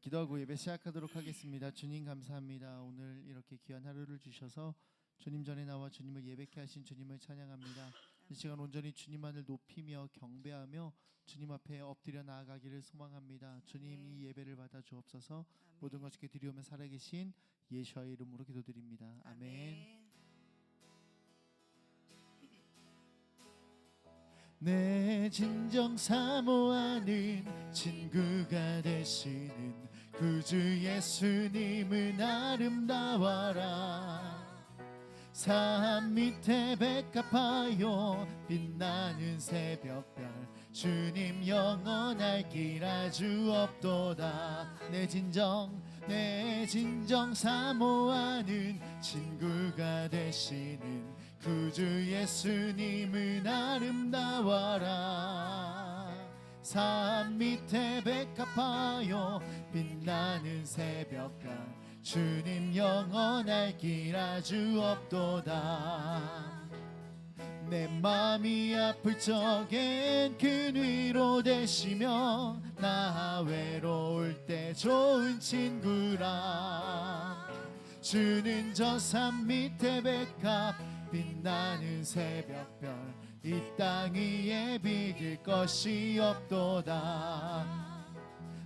기도하고 예배 시작하도록 하겠습니다. 주님 감사합니다. 오늘 이렇게 귀한 하루를 주셔서 주님 전에 나와 주님을 예배케 하신 주님을 찬양합니다. 이 시간 온전히 주님만을 높이며 경배하며 주님 앞에 엎드려 나아가기를 소망합니다. 주님 이 예배를 받아 주옵소서. 모든 것을 드리오며 살아계신 예수와의 이름으로 기도드립니다. 아멘. 내 진정 사모하는 친구가 되시는 구주 예수님은 아름다워라. 산 밑에 백합하여 빛나는 새벽별 주님 영원할 길 아주 없도다. 내 진정 사모하는 친구가 되시는 구주 예수님은 아름다워라. 산 밑에 백합하여 빛나는 새벽별 주님 영원할 길 아주 없도다. 내 마음이 아플 적엔 그 위로 되시며 나 외로울 때 좋은 친구라. 주는 저 산 밑에 백합 빛나는 새벽별 이 땅 위에 비길 것이 없도다.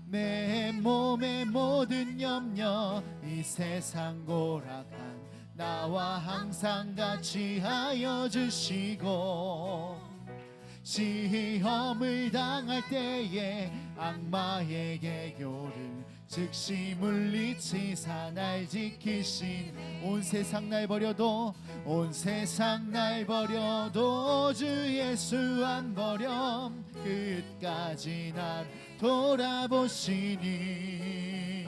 내 몸의 모든 염려 이 세상 고락한 나와 항상 같이 하여 주시고 시험을 당할 때에 악마의 개교를 즉시 물리치사 날 지키신 온 세상 날 버려도 주 예수 안 버려 끝까지 날 돌아보시니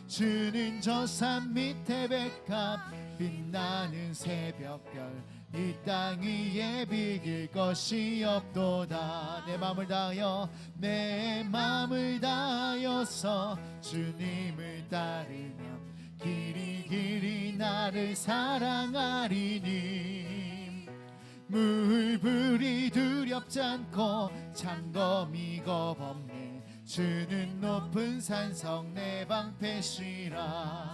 주는 저 산 밑에 백합 빛나는 새벽별 이 땅 위에 비길 것이 없도다. 내 마음을 다하여서 주님을 따르며 길이 나를 사랑하리니 물불이 두렵지 않고 창검이 겁없네. 주는 높은 산성 내 방패시라.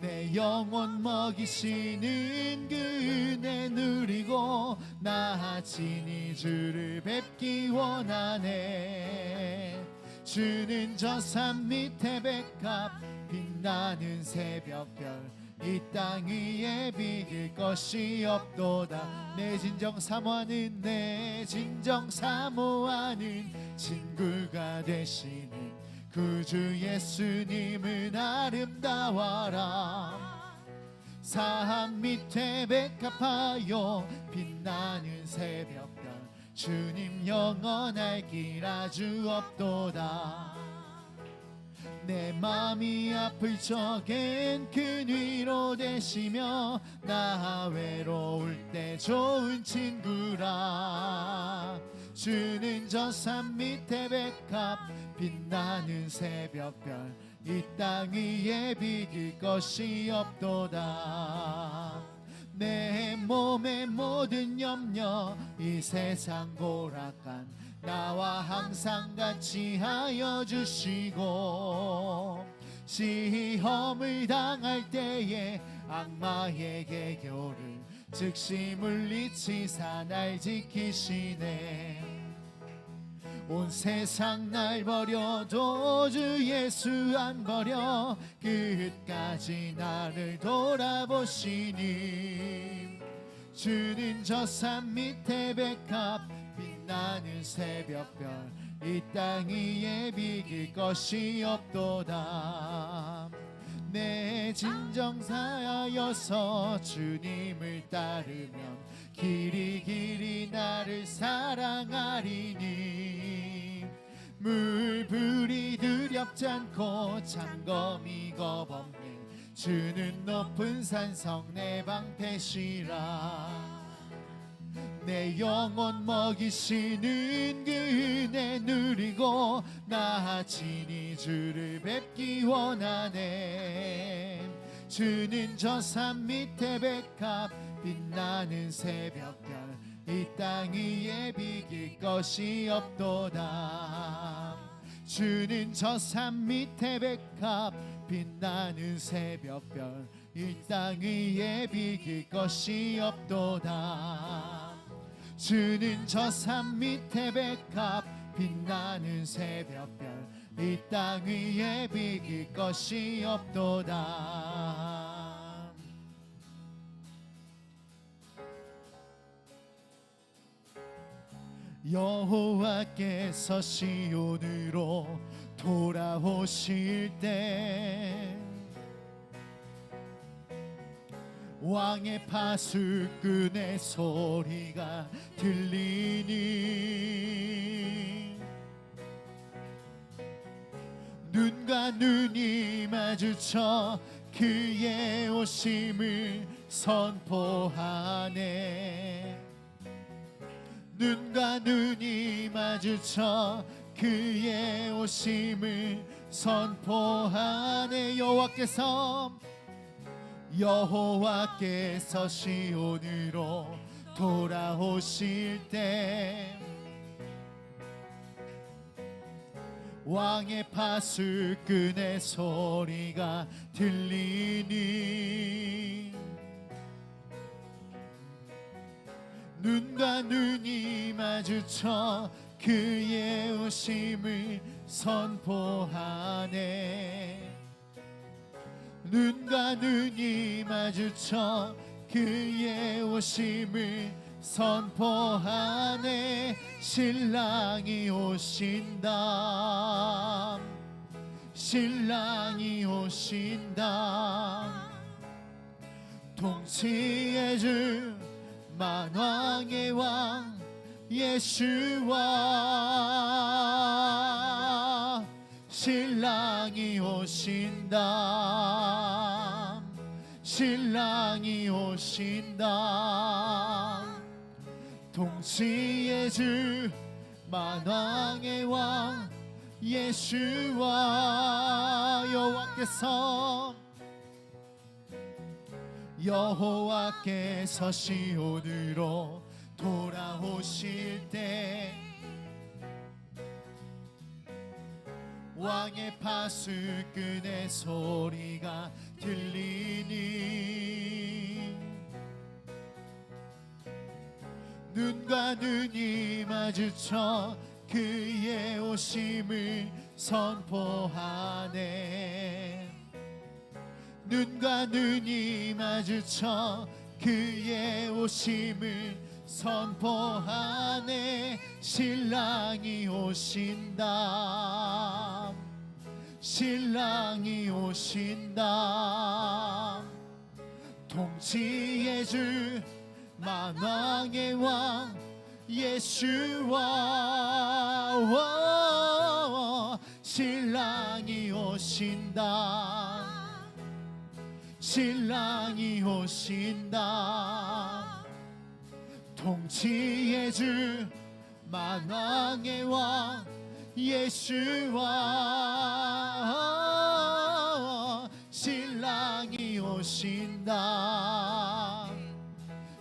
내 영혼 먹이시는 그 은혜 누리고 나 친히 주를 뵙기 원하네. 주는 저 산 밑에 백합 빛나는 새벽별 이 땅 위에 비길 것이 없도다. 내 진정 사모하는 친구가 되시는 구주 예수님은 아름다워라. 산 밑에 백합하여 빛나는 새벽별 주님 영원할 길 아주 없도다. 내 마음이 아플 적엔 그 위로 되시며 나 외로울 때 좋은 친구라. 주는 저 산 밑에 백합 빛나는 새벽별 이 땅 위에 비길 것이 없도다. 내 몸의 모든 염려 이 세상 고락한 나와 항상 같이 하여 주시고 시험을 당할 때에 악마의 개교를 즉시 물리치사 날 지키시네. 온 세상 날 버려도 주 예수 안 버려 끝까지 나를 돌아보시니 주는 저 산 밑에 백합 빛나는 새벽별 이 땅 위에 비길 것이 없도다. 내 진정사하여서 주님을 따르면 길이 나를 사랑하리니 물불이 두렵지 않고 창검이 겁없네. 주는 높은 산성 내 방패시라. 내 영혼 먹이시는 그 은혜 누리고 나 친히 주를 뵙기 원하네. 주는 저 산 밑에 백합 빛나는 새벽별 이 땅 위에 비길 것이 없도다. 주는 저 산 밑에 백합 빛나는 새벽별 이 땅 위에 비길 것이 없도다. 주는 저 산 밑에 백합 빛나는 새벽별 이 땅 위에 비길 것이 없도다. 여호와께서 시온으로 돌아오실 때 왕의 파수꾼의 소리가 들리니 눈과 눈이 마주쳐 그의 오심을 선포하네. 눈과 눈이 마주쳐 그의 오심을 선포하네. 여호와께서 시온으로 돌아오실 때 왕의 파수꾼의 소리가 들리니 눈과 눈이 마주쳐 그의 오심을 선포하네. 눈과 눈이 마주쳐 그의 오심을 선포하네. 신랑이 오신다. 신랑이 오신다. 통치의 주 만왕의 왕 예수와 신랑이 오신다. 신랑이 오신다. 통치의 주 만왕의 왕 예수와 여호와께서 시온으로 돌아오실 때 왕의 파수꾼의 소리가 들리니 눈과 눈이 마주쳐 그의 오심을 선포하네. 눈과 눈이 마주쳐 그의 오심을 선포하네. 신랑이 오신다. 신랑이 오신다. 통치의 주 만왕의 왕 예수와 신랑이 오신다. 신랑이 오신다. 통치의 주 만왕의 왕 예수와 신랑이 오신다.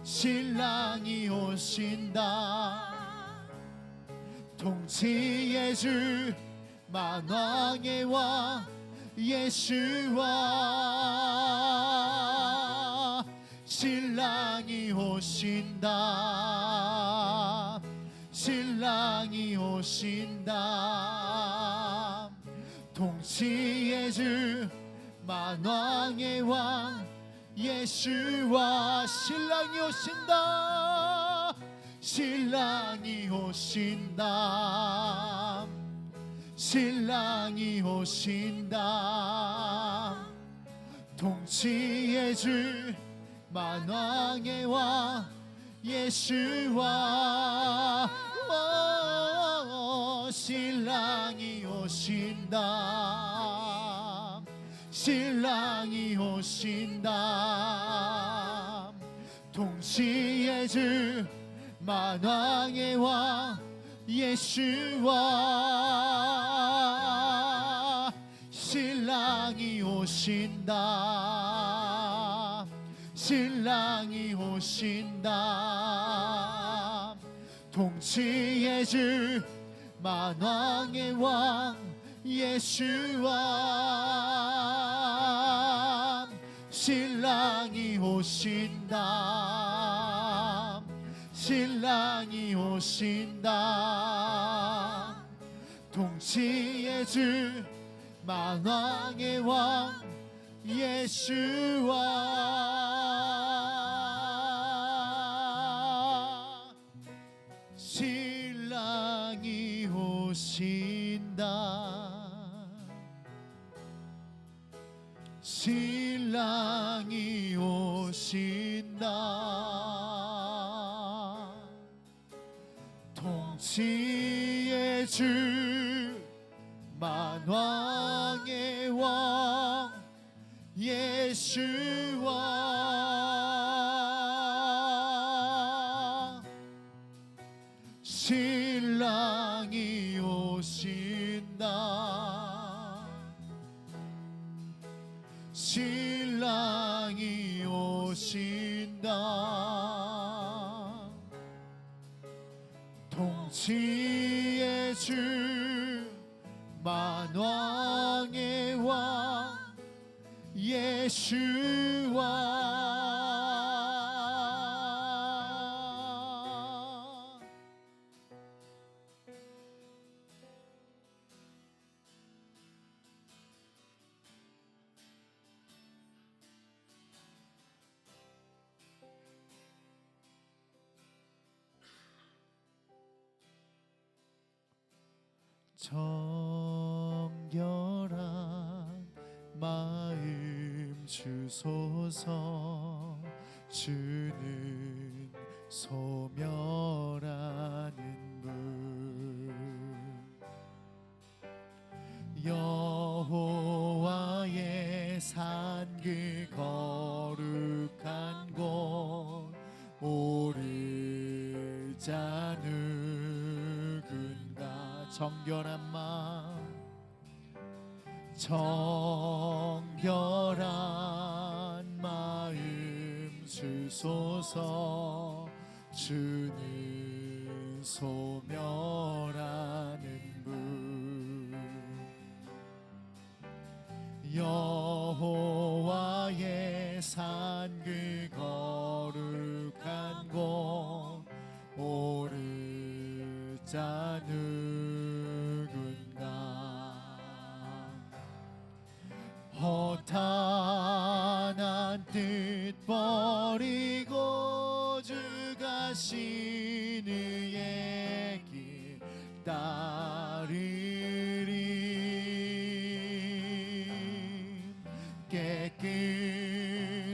신랑이 오신다. 통치의 주 만왕의 왕 예수와 신랑이 오신다. 신랑이 오신다. 통치의 주 만왕의 왕 예수와 신랑이 오신다. 신랑이 오신다. 신랑이 오신다. 통치의 주 만왕의 왕 예수와 신랑이 오신다. 신랑이 오신다. 통치의 주 만왕의 왕 예수와 신랑이 오신다. 신랑이 오신다. 통치의 주 만왕의 왕 예수와 신랑이 오신다. 신랑이 오신다. 통치의 주 만왕의 왕 예수와 신랑이 오신다. 신랑이 오신다. 통치의 주 만왕의 왕 예수와 신랑이 오신다. 신랑이 오신다. 통치의 주 만왕의 왕 예수와 정결한 마음 주소서. 주는 소멸하는 분. 여호와의 산 그 거룩한 곳 오르자 누군가. 정결한 마음 정결한 마음 주소서. 주는 소멸하는 분. 여호와의 산 그 거룩한 곳 오르자 누군가. 허탄한 뜻 버리고 주 가신 의의 길 따르리.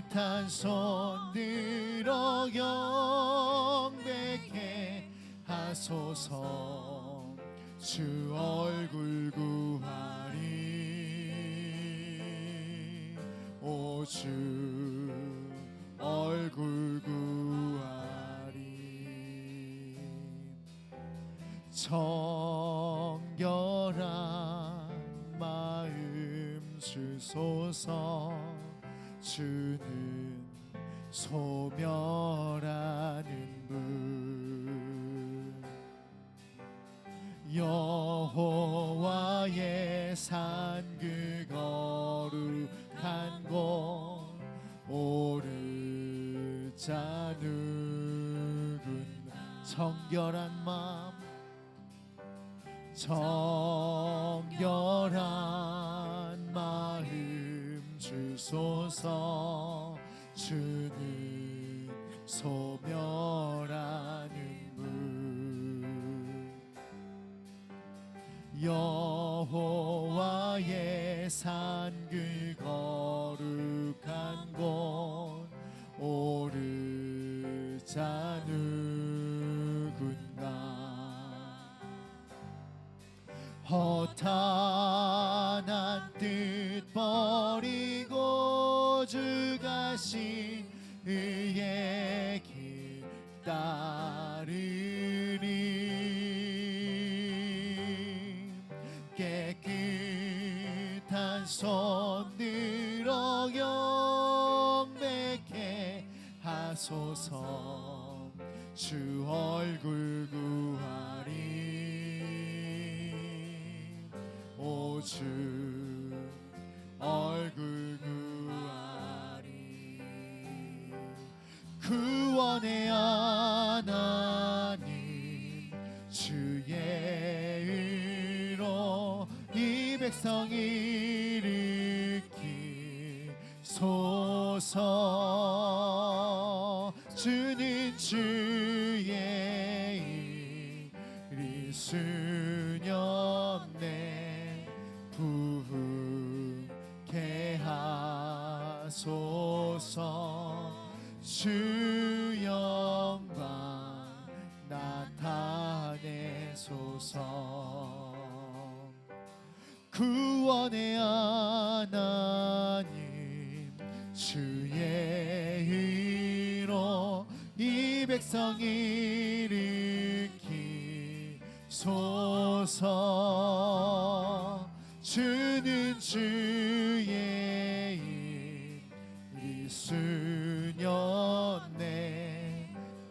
깨끗한 손 들어 영백해 하소서. 주 얼굴 구하리. 오 주 얼굴 구하리. 정결한 마음 주소서. 주는 소멸하는 분. 여호와의 산 그 거룩한 곳 오르자 누군가. 정결한 마음 정결한 마음 주소서. 주는 소멸하는 분. 여호와의 산 그 거룩한 곳 오르자 누군가. 허탄한 뜻 버리고 주 가신 의의 길 따르리. 깨끗한 손 들어 영백해 하소서. 주 얼굴 구하리. 오 오주 얼굴 구하리. 구원의 하나님 주의 의로 이 백성 일으키소서. 주는 주의 일이 수년내 부흥케 하소서. 주 영광 나타내소서. 구원의 하나님 주의 의로 이 백성 일으키소서. 주는 주의 일이 수년내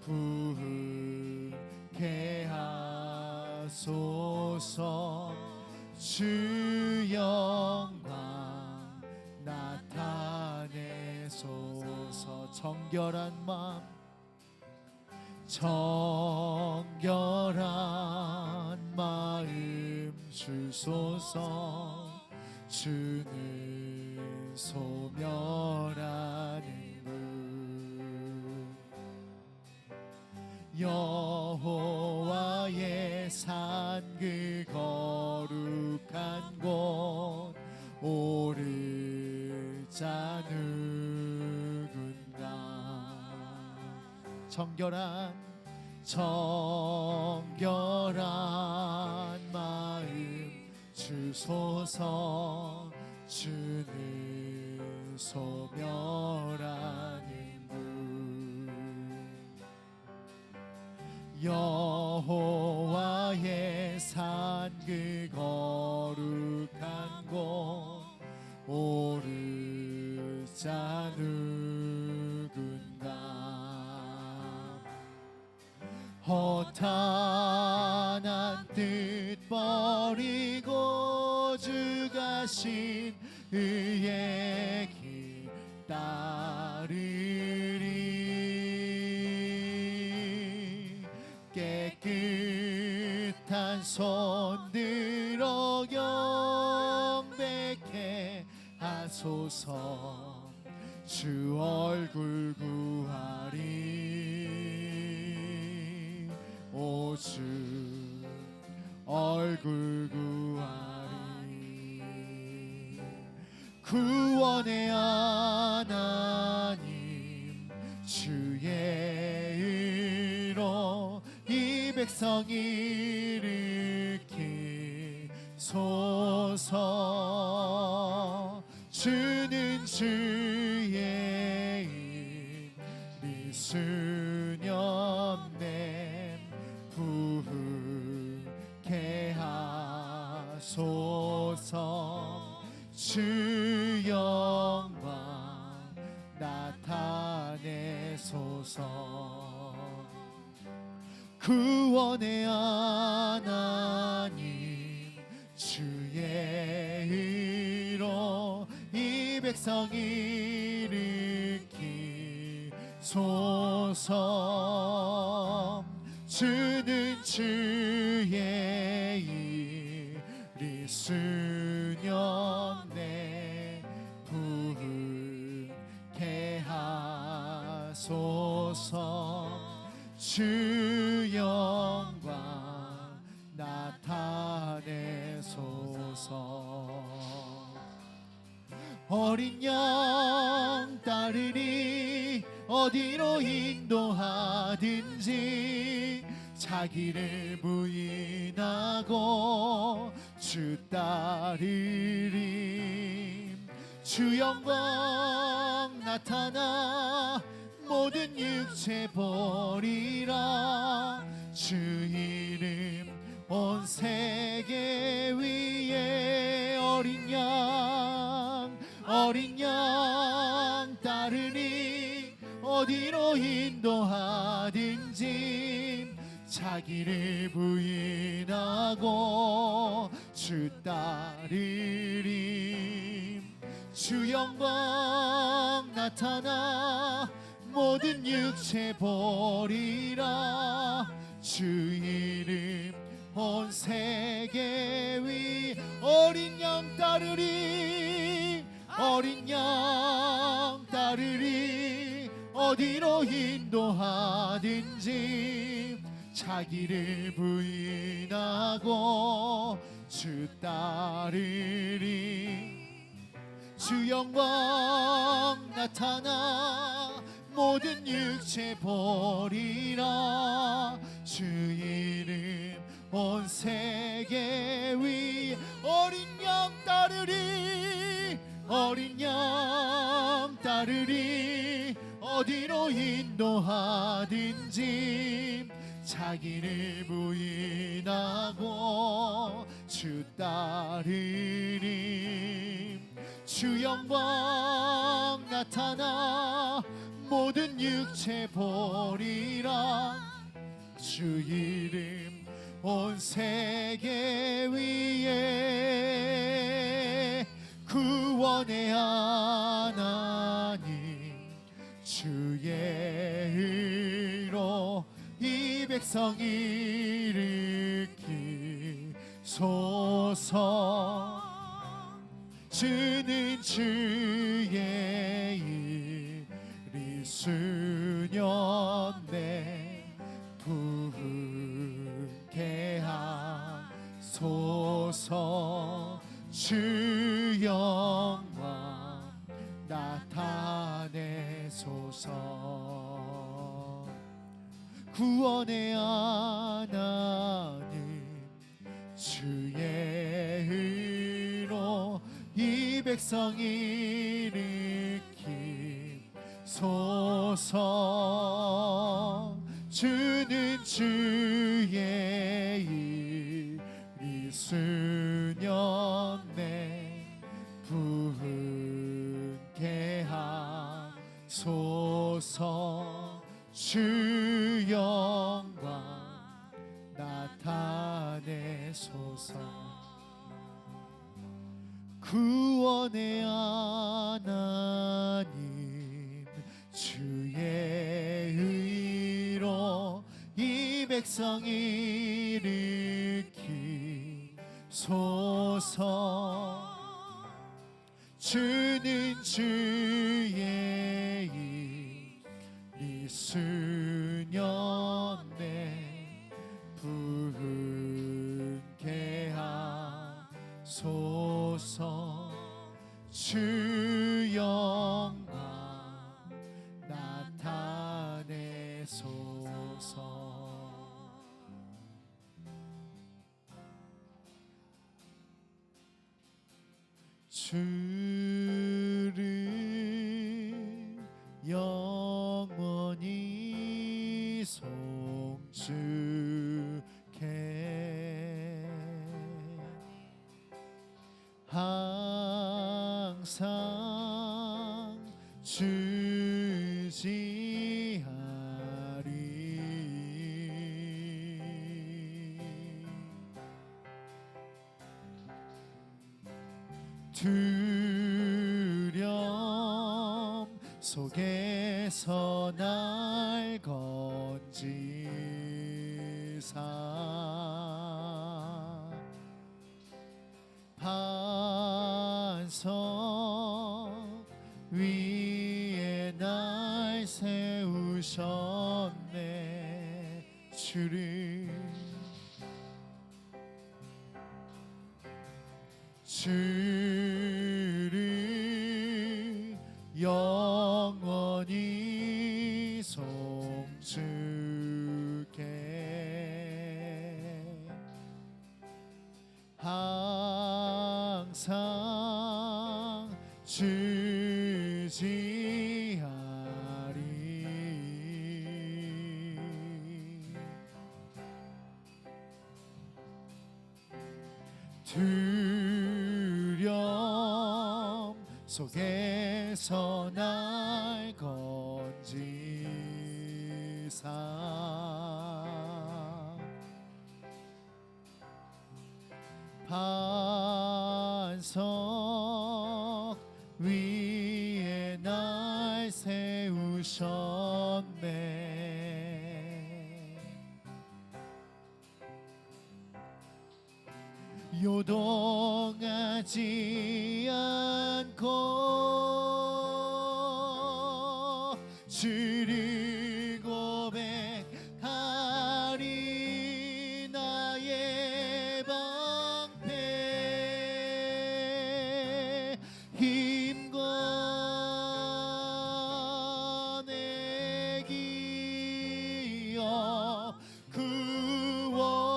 부흥케 하소서. 주 영광 나타내소서. 정결한 마음, 정결한 마음 주소서. 주는 소멸하는 분, 여호와의 산 그 거룩한 곳 오르자 누군가. 정결한 마음 주소서. 주는 소멸하는 분, 여호와의 산 그 거룩한 곳 오르자 누군가. 허탄한 뜻 버리고 주 가신 의의 길 따르리. 깨끗한 손 들어 경배케 하소서. 주 얼굴 구하리. 오주 얼굴 구하리. 구원의 하나님 주의 의로 이 백성 일으키소서. 주는 주의 일이 수년내 부흥케 하소서. 주 영광 나타내소서. 구원의 하나님 주의 의로 이 백성 일으키소서. 주는 주의 일이 수년내 부흥케 하소서. 주 영광 나타내소서. 어린 양 따르리. 어디로 인도하든지 자기를 부인하고 주 따르리. 주 영광 나타나 모든 육체 보리라. 주 이름 온 세계 위에. 어린 양 따르니 어디로 인도하든지 자기를 부인하고 주 주 따르리. 주 영광 나타나 모든 육체 보리라. 주 이름 온 세계 위. 어린 양 따르리. 어린 양 따르리. 어디로 인도하든지 자기를 부인하고 주 따르리. 주 영광 나타나 모든 육체 보리라. 주 이름 온 세계 위. 어린 양 따르리. 어린 양 따르리. 어디로 인도하든지 자기를 부인하고 주 따르리. 주 영광 나타나 모든 육체 보리라. 주 이름 온 세계 위에. 구원의 하나님 주의 의로 이 백성 일으키소서. 주는 주의 일이 수년내 부흥케 하소서. 주 영광 나타내소서. 구원의 하나님 주의 의로 이 백성 일으키소서. 주는 주의 일이 수년내 부흥케 하소서. 주 영광 나타내소서. 구원의 하나님 주의 의로 이 백성 일으키소서. 주는 주의 일이 수년내 부흥케 하소서. 주 영광 나타내소서. 주를 영원히 송축해 항상 주지하리. 두려움 속에서 날 건지사 반석 위에 날 세우셨네. 주를 영원히 송축해 항상 주지하리. 두려움 속에서 날 건지사 반석 위에 날 세우셨네. 요동하지 않고 주를 고백하리. 나의 방패 힘과 내 기업 구원자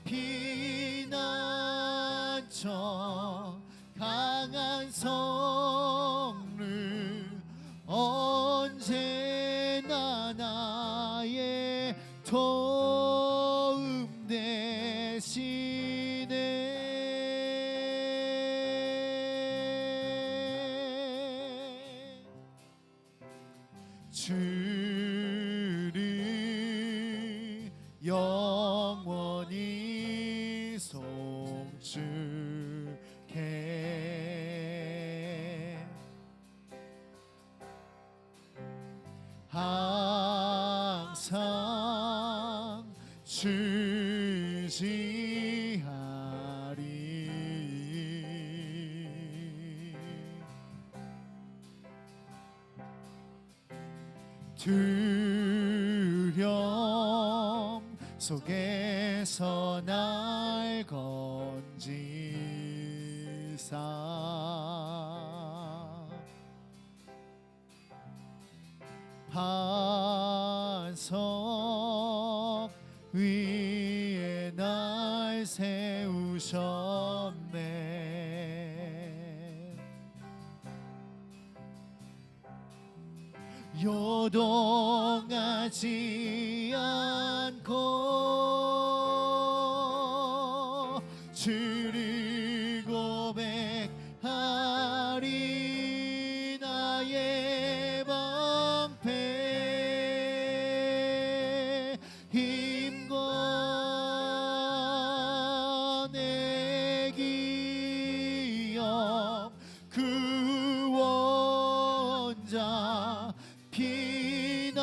피난처 강한 성를 언제나 나의 도움 되시네. 주를 영원히 송축해. 항상 주지하리. 두려움 속에서 날 건지사 반석 위에 날 세우셨네. 요동하지 않고 주를 고백하리. 나의 방패 힘과 내 기업 구원자 피난처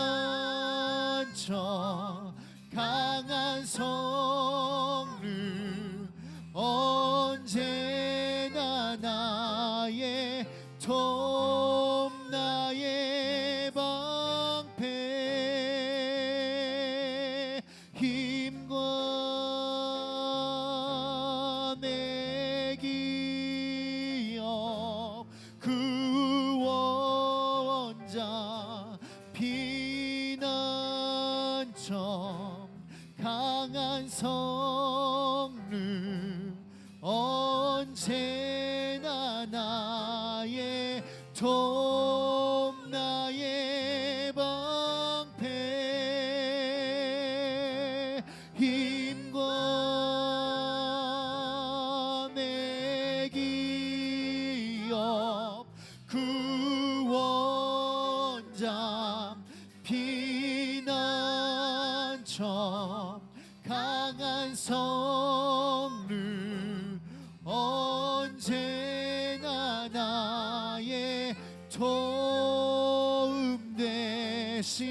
강한 성를 언제나 나의 도움 나의 방패 힘과 내 기업 구원자 피난처 강한 성를 언제나 나의 도움 나의 방패 힘과 내 기업 구원자 피난처 강한 성를 언제나 나의 도움 되시네.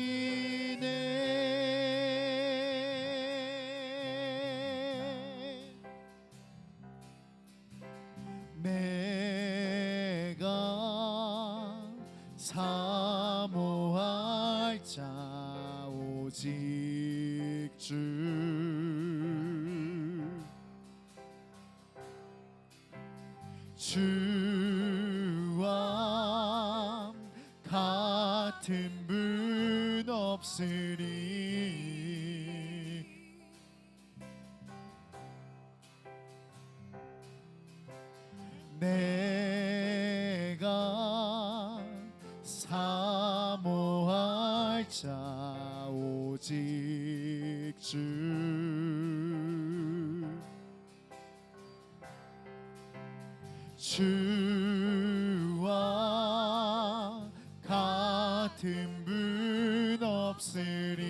내가 사모할 자 오직 주와 같은 분 없으리. 내가 사모할 자 오직 주와 같은 분 없으리.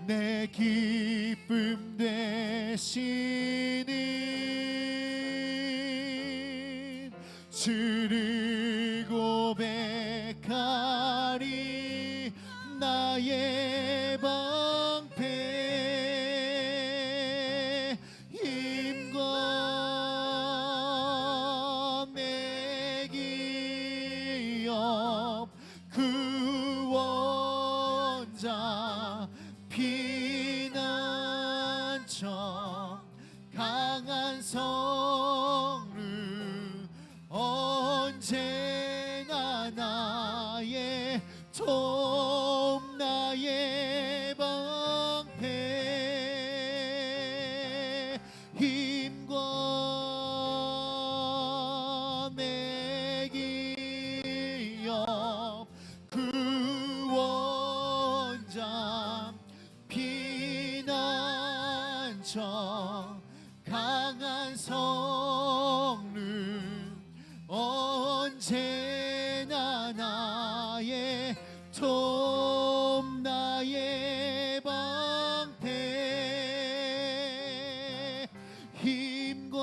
내 기쁨 되시는 주를 고백하리. 나의 방패 힘과 내 기업 구원자 피난처 강한 성루 언제나 나의 도움 나의 방패 힘과 내 기업 구원자 피난처 강한 성루 언제나 나의 도움 나의 방패 힘과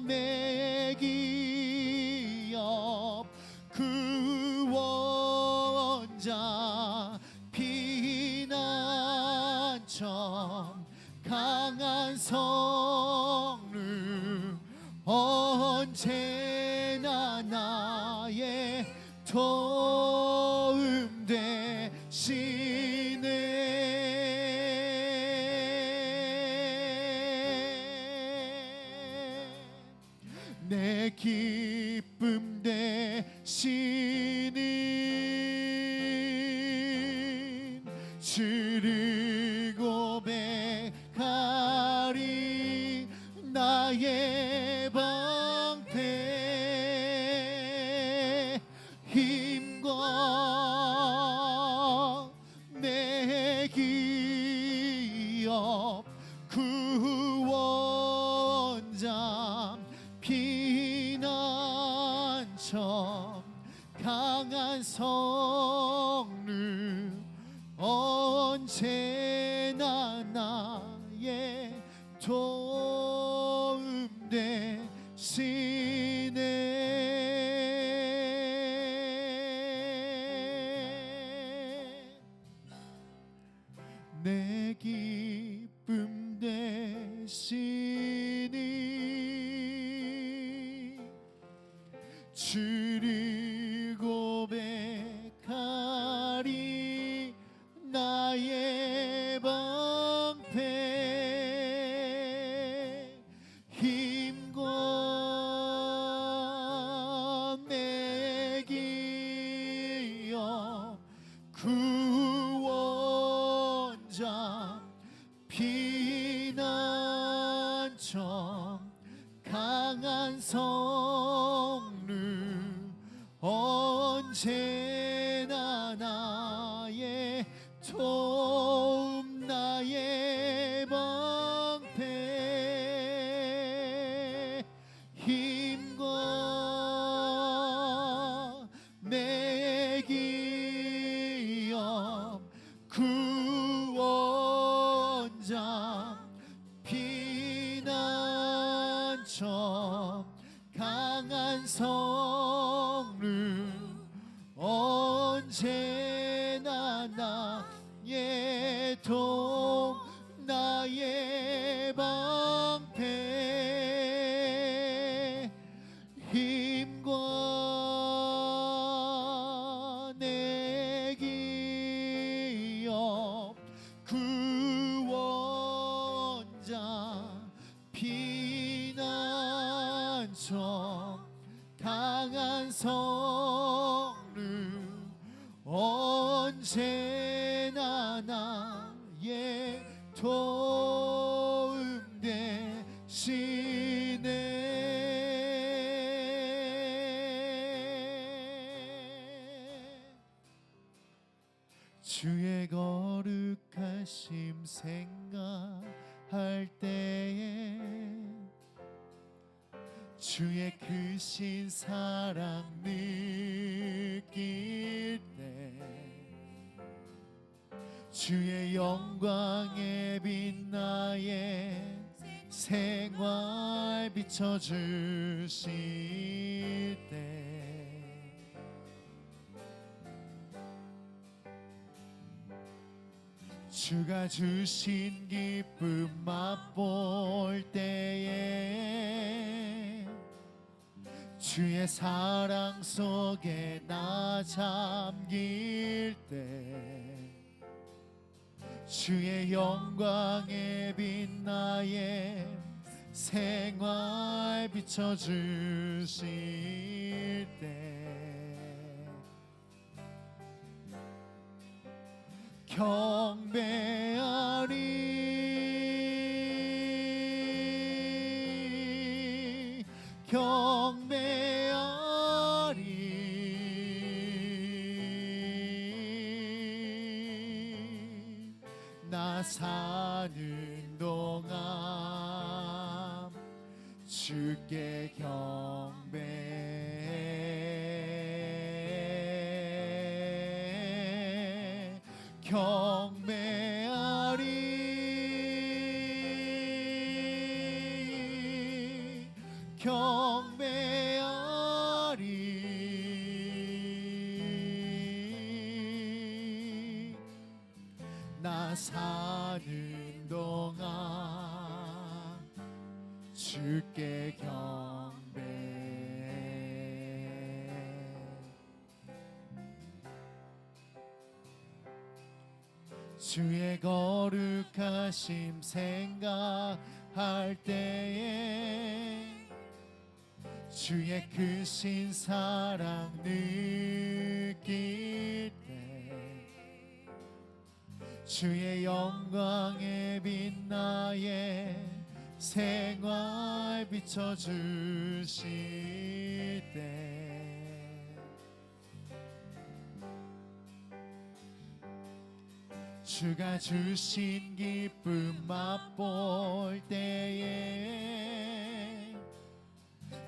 내 기업 구원자 피난처 강한 성루 언제나 나의 도움 되시네. 내 기쁨 되시는 주를 고백하리. 나의 방패 힘과 내 기업 구원자 피난처 강한 성루 언제나 나의 도움 되시네. 내 기쁨 되시는 주를 고백하리. 나의 방패 힘과 내 기업 구원자 피난처 강한 성루 언제나 나의 도움 나의 방패 힘과 내 기업 구원자 피난처 강한 성루 언제나 나의 도움 나의 방패 힘과 내 기업 구원자 피난처 강한 성루 언제나 나의 도움 되시네. 주의 거룩하심 생각할 때에 주의 크신 사랑 느낄 때 주의 영광에 빛 나의 생활 비춰주실 때 주가 주신 기쁨 맛볼 때에 주의 사랑 속에 나 잠길 때 주의 영광에 빛 나의 생활 비춰주실 때 경배하리 경배하리 나 사는 동안 주께 경배해 경배하리 경배하리 나 사는 동안 주께 경배해 주의 거룩하심 생각할 때에 주의 크신 사랑 느낄 때 주의 영광에 빛 나의 생활 비춰주실 때 주가 주신 기쁨 맛볼 때에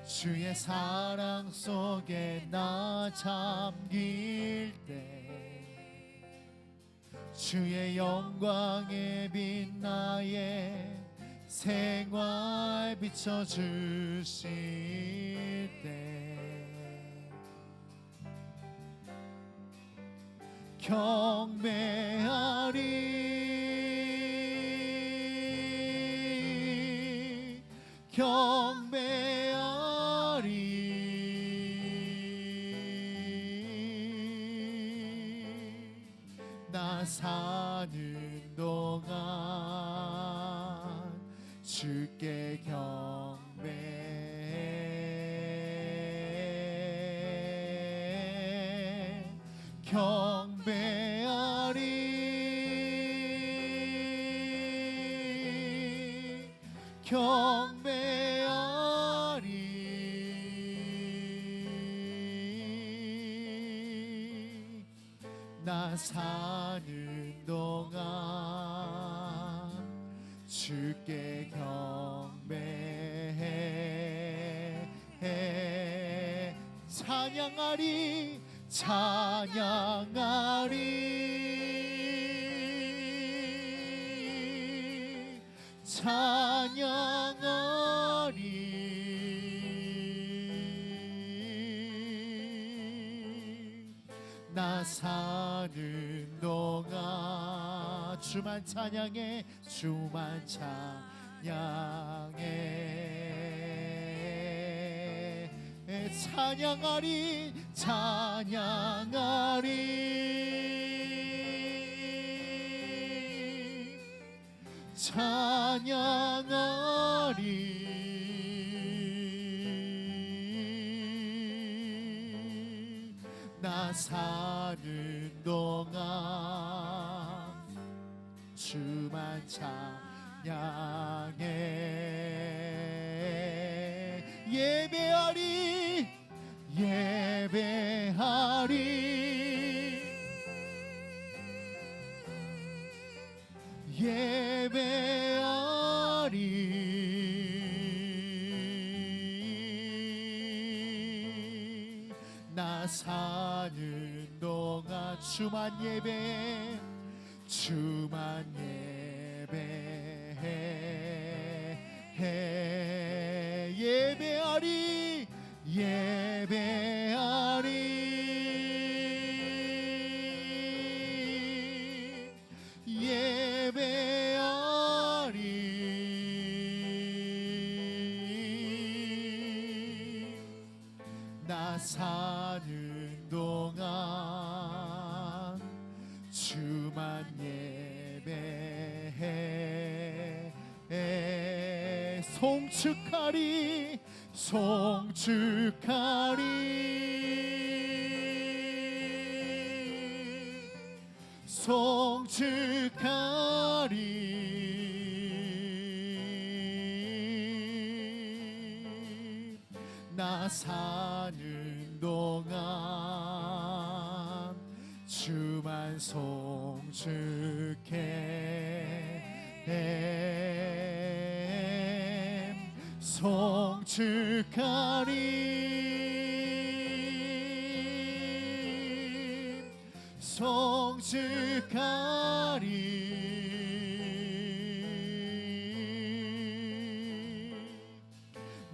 주의 사랑 속에 나 잠길 때 주의 영광에 빛 나의 생활 비춰주실 때 경배하리 경배하리 나 사는 동안 주께 경배해 경배하리 경배하리 나 사는 동안 주께 경배해 찬양하리 찬양하리 찬양하리 나 사는 동안 주만 찬양해 주만 찬양해 찬양하리 찬양하리 찬양하리 나 사는 동안 주만 찬양해 예배하리 예배하리 예배하리 나 사는 동안 주만 예배해 주만 예배해 예배하리 나 사는 동안 주만 예배해 송축하리 나 사는 동안 주만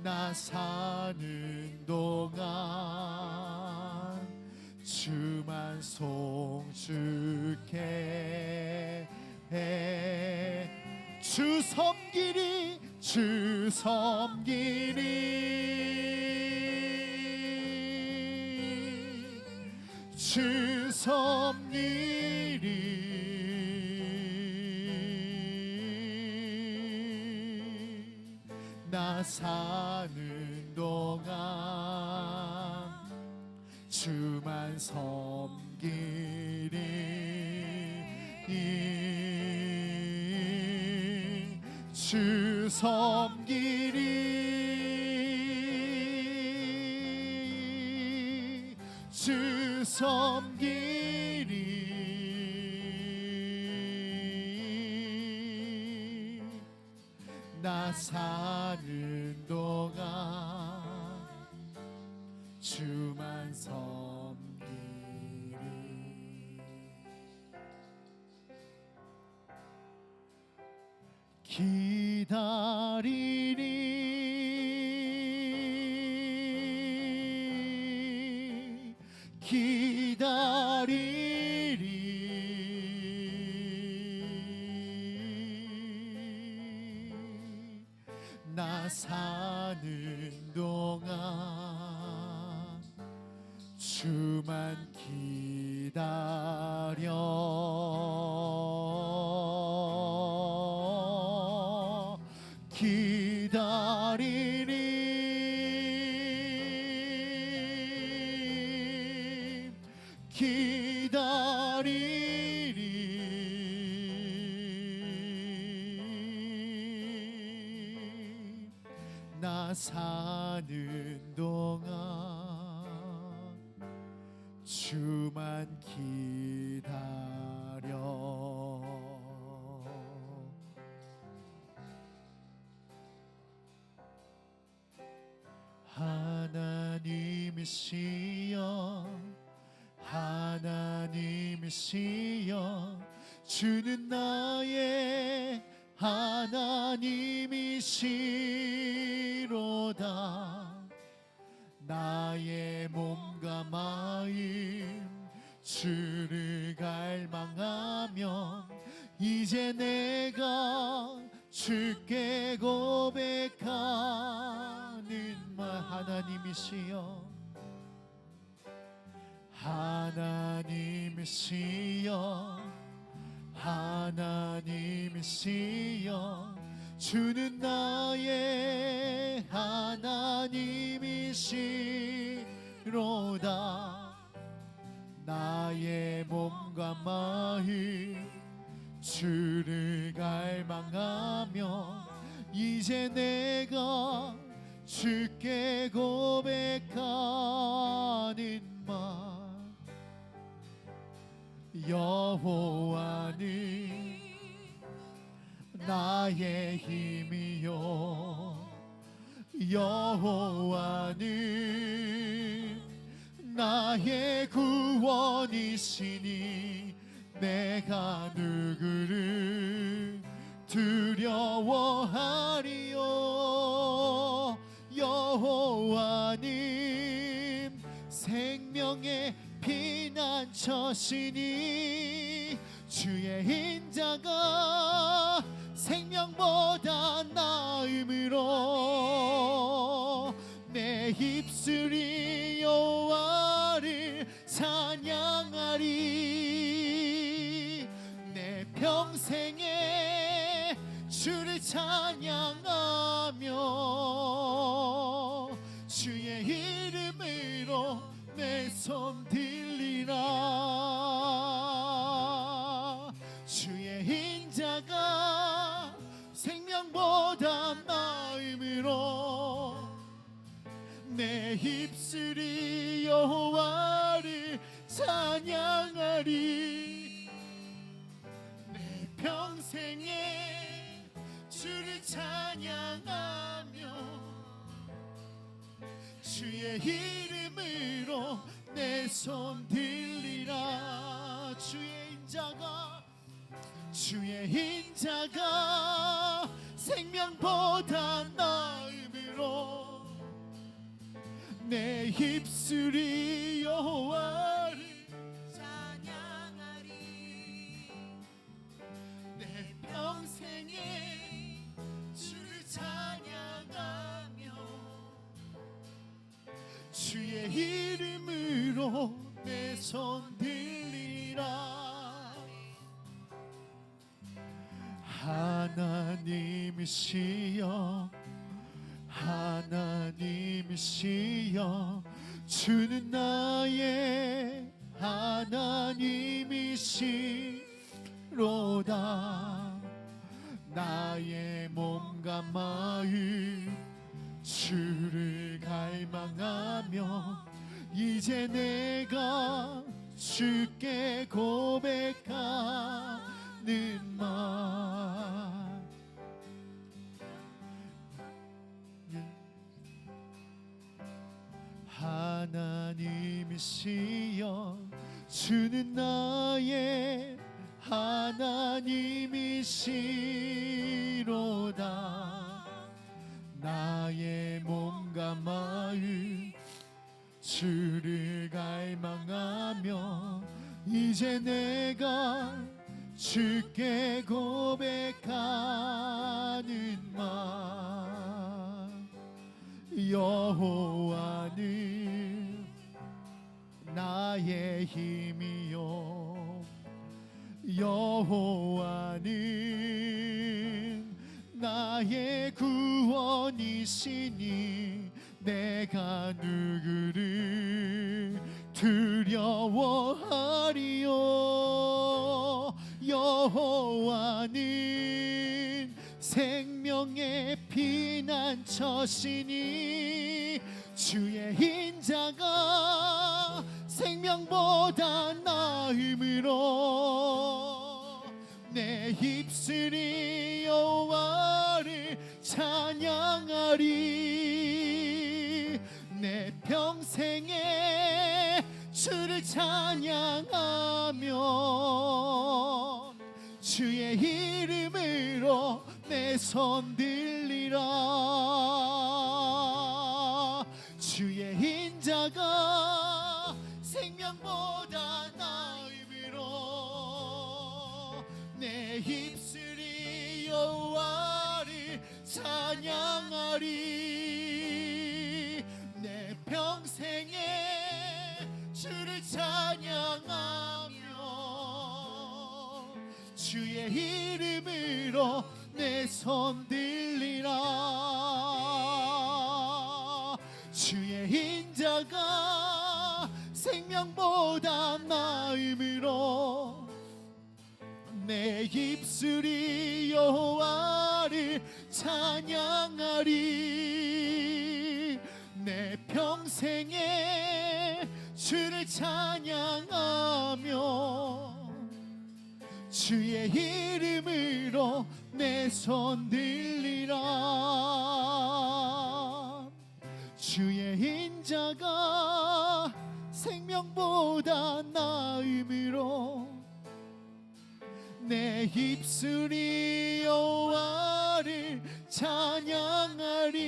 나 사는 동안 주만 송축해 주 섬기리 나 사는 동안 주만 섬기리 주 섬기리 나 사는 동안 주만 섬기리 나 사는 동안 주만 나 사는 동안 주만 기다려 하나님이시여 주는 나의 하나님이시로다 나의 몸과 마음 주를 갈망하며 이제 내가 주께 고백하는 말 하나님이시여 주는 나의 하나님이시로다 나의 몸과 마음 주를 갈망하며 이제 내가 주께 고백하는 말 여호와는 나의 힘이요 여호와는 나의 구원이시니 내가 누구를 두려워하리요. 여호와님 생명의 피난처시니 주의 인자가 생명보다 나음으로 내 입술이 여호와를 찬양하리. 내 평생에 주를 찬양하며 주의 이름으로 내 손 들리라. 주의 인자가 생명보다 나음으로 내 입술이 여호와를 찬양하리. 내 평생에 주를 찬양하며 주의 이름으로 내 손 들리라. 주의 인자가 생명보다 나음으로 내 입술이 여호와를 찬양하리. 내 평생에 주를 찬양하며 주의 이름으로 내 손 들리라. 하나님이시여 하나님이시여 주는 나의 하나님이시로다. 나의 몸과 마음 주를 갈망하며 이제 내가 주께 고백하는 말. 하나님이시여 주는 나의 하나님이시로다. 나의 몸과 마음 주를 갈망하며 이제 내가 주께 고백하는 말. 여호와는 나의 힘이요 여호와는 나의 구원이시니 내가 누구를 두려워하리요. 여호와는 생명의 피난처시니 주의 인자가 생명보다 나음으로 내 입술이 여호와를 찬양하리. 내 평생에 주를 찬양하며 주의 이름으로 내 손 들리라. 주의 인자가 생명보다 나음으로 내 입술이 여호와를 찬양하리. 내 평생에 주를 찬양하며 주의 이름으로 내 손 들리라. 주의 인자가 생명보다 나음으로 내 입술이 여호와를 찬양하리. 내 평생에 주를 찬양하며 주의 이름으로 내 손 들리라. 주의 인자가 생명보다 나음으로 입술이 여호와를 찬양하리.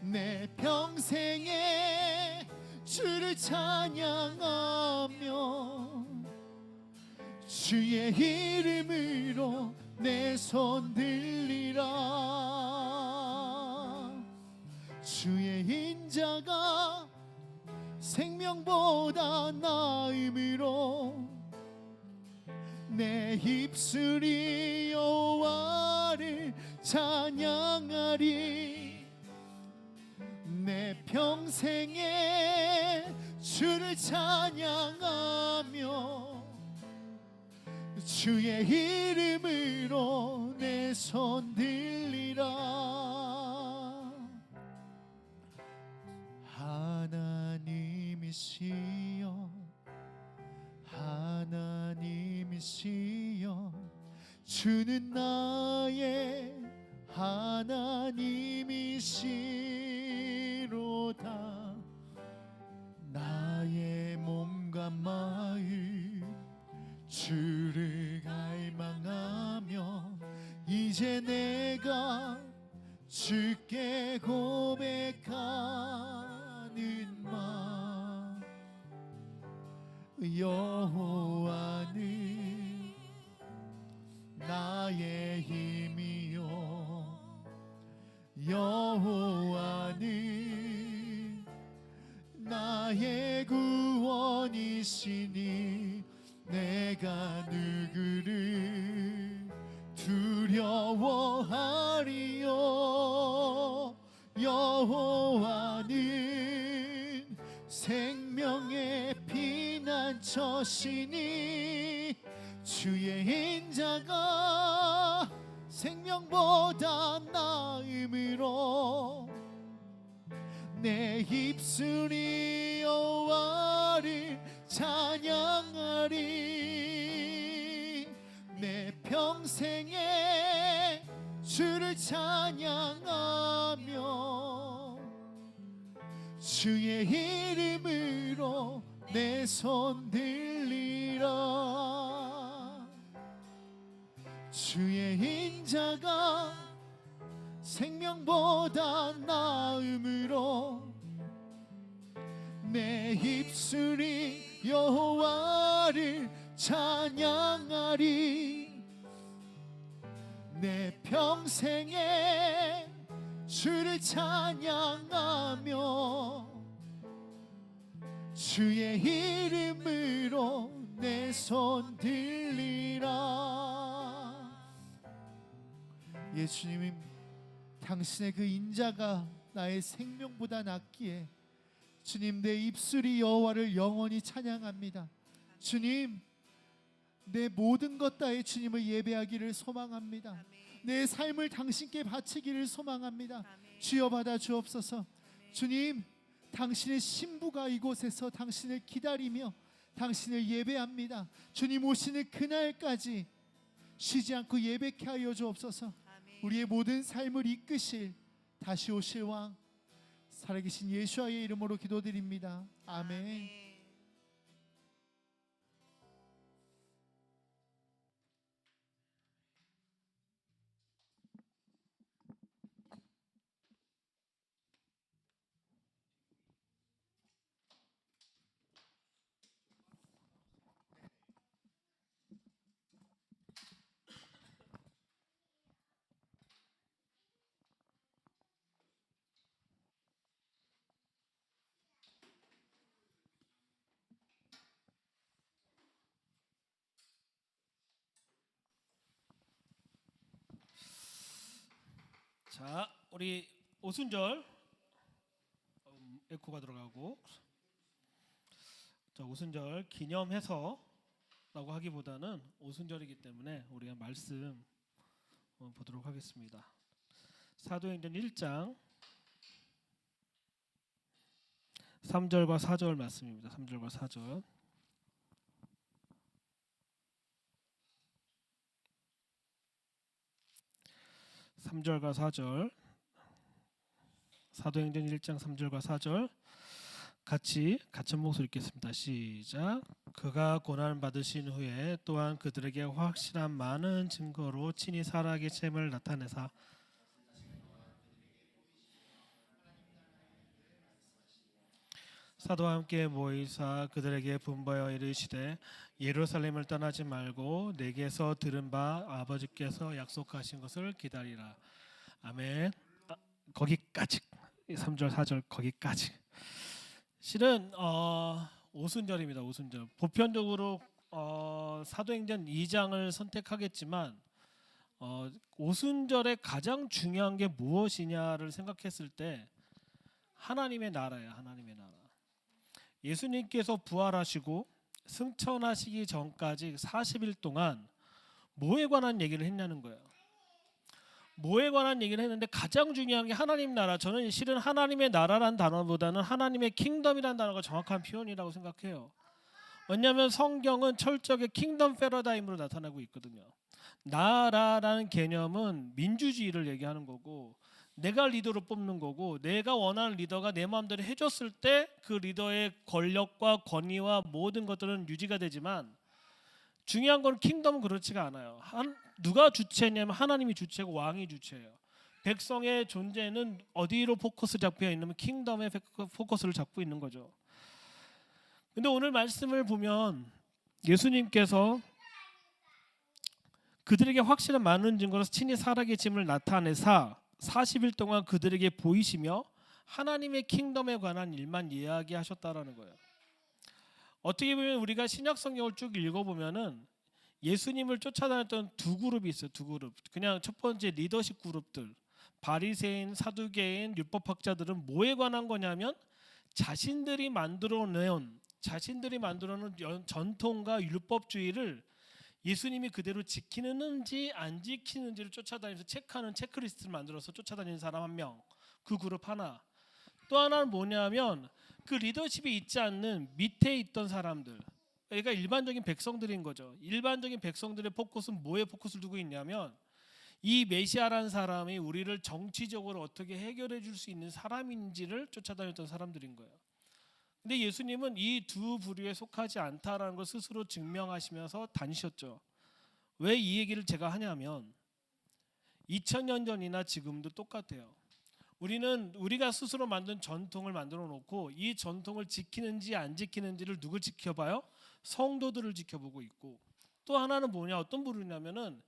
내 평생에 주를 찬양하며 주의 이름으로 내 손 들리라. 주의 인자가 생명보다 나음으로 내 입술이 여호와를 찬양하리. 내 평생에 주를 찬양하며 주의 이름으로 내 손 들리라. 하나님이시여 하나님이시여 주는 나의 하나님이시로다. 나의 몸과 마음 주를 갈망하며 이제 내가 주께 고백하는 마. 여호와는 나의 힘이요 여호와는 나의 구원이시니 내가 누구를 두려워하리요. 여호와는 생명의 피난처시니 주의 인자가 생명보다 나음으로 내 입술이 여호와를 찬양하리. 내 평생에 주를 찬양하며 주의 이름으로 내 손 들리라. 주의 인자가 생명보다 나음으로 내 입술이 여호와를 찬양하리. 내 평생에 주를 찬양하며 주의 이름으로 내 손 들리라. 예수님, 당신의 그 인자가 나의 생명보다 낫기에 주님, 내 입술이 여호와를 영원히 찬양합니다. 주님, 내 모든 것 다해 주님을 예배하기를 소망합니다. 아멘. 내 삶을 당신께 바치기를 소망합니다. 아멘. 주여 받아 주옵소서. 주님, 당신의 신부가 이곳에서 당신을 기다리며 당신을 예배합니다. 주님 오시는 그날까지 쉬지 않고 예배케 하여 주옵소서. 아멘. 우리의 모든 삶을 이끄실 다시 오실 왕 살아계신 예수와의 이름으로 기도드립니다. 아멘. 자, 우리 오순절 에코가 들어가고, 자, 오순절 기념해서라고 하기보다는 오순절이기 때문에 우리가 말씀 보도록 하겠습니다. 사도행전 1장 3절과 4절 말씀입니다. 3절과 4절. 사도행전 1장 3절과 4절. 같이 같은 목소리 읽겠습니다. 시작. 그가 고난을 받으신 후에 또한 그들에게 확실한 많은 증거로 친히 살아계심을 나타내사 사도와 함께 모이사 그들에게 분부하여 이르시되 예루살렘을 떠나지 말고 내게서 들은 바 아버지께서 약속하신 것을 기다리라. 아멘. 거기까지 3절 4절 거기까지. 실은 오순절입니다. 오순절. 보편적으로 사도행전 2장을 선택하겠지만 오순절에 가장 중요한 게 무엇이냐를 생각했을 때 하나님의 나라예요. 하나님의 나라. 예수님께서 부활하시고 승천하시기 전까지 40일 동안 뭐에 관한 얘기를 했냐는 거예요. 뭐에 관한 얘기를 했는데 가장 중요한 게 하나님 나라. 저는 실은 하나님의 나라란 단어보다는 하나님의 킹덤이란 단어가 정확한 표현이라고 생각해요. 왜냐하면 성경은 철저하게 킹덤 패러다임으로 나타나고 있거든요. 나라라는 개념은 민주주의를 얘기하는 거고 내가 리더로 뽑는 거고 내가 원하는 리더가 내 마음대로 해줬을 때 그 리더의 권력과 권위와 모든 것들은 유지가 되지만 중요한 건 킹덤은 그렇지가 않아요. 누가 주체냐면 하나님이 주체고 왕이 주체예요. 백성의 존재는 어디로 포커스 잡혀 있냐면 킹덤의 포커스를 잡고 있는 거죠. 근데 오늘 말씀을 보면 예수님께서 그들에게 확실한 많은 증거로 친히 살아계심을 나타내사 40일 동안 그들에게 보이시며 하나님의 킹덤에 관한 일만 이야기하셨다라는 거예요. 어떻게 보면 우리가 신약 성경을 쭉 읽어보면은 예수님을 쫓아다녔던 두 그룹이 있어요. 두 그룹. 그냥 첫 번째 리더십 그룹들, 바리새인, 사두개인, 율법학자들은 뭐에 관한 거냐면 자신들이 만들어놓은 전통과 율법주의를 예수님이 그대로 지키는지 안 지키는지를 쫓아다니면서 체크하는 체크리스트를 만들어서 쫓아다니는 사람 한 명, 그 그룹 하나. 또 하나는 뭐냐면 그 리더십이 있지 않는 밑에 있던 사람들, 그러니까 일반적인 백성들인 거죠. 일반적인 백성들의 포커스는 뭐에 포커스를 두고 있냐면 이 메시아라는 사람이 우리를 정치적으로 어떻게 해결해 줄 수 있는 사람인지를 쫓아다녔던 사람들인 거예요. 근데 예수님은 이 두 부류에 속하지 않다라는 걸 스스로 증명하시면서 다니셨죠. 왜 이 얘기를 제가 하냐면 2000년 전이나 지금도 똑같아요. 우리가 스스로 만든 전통을 만들어 놓고 이 전통을 지키는지 안 지키는지를 누굴 지켜봐요? 성도들을 지켜보고 있고, 또 하나는 뭐냐, 어떤 부류냐면은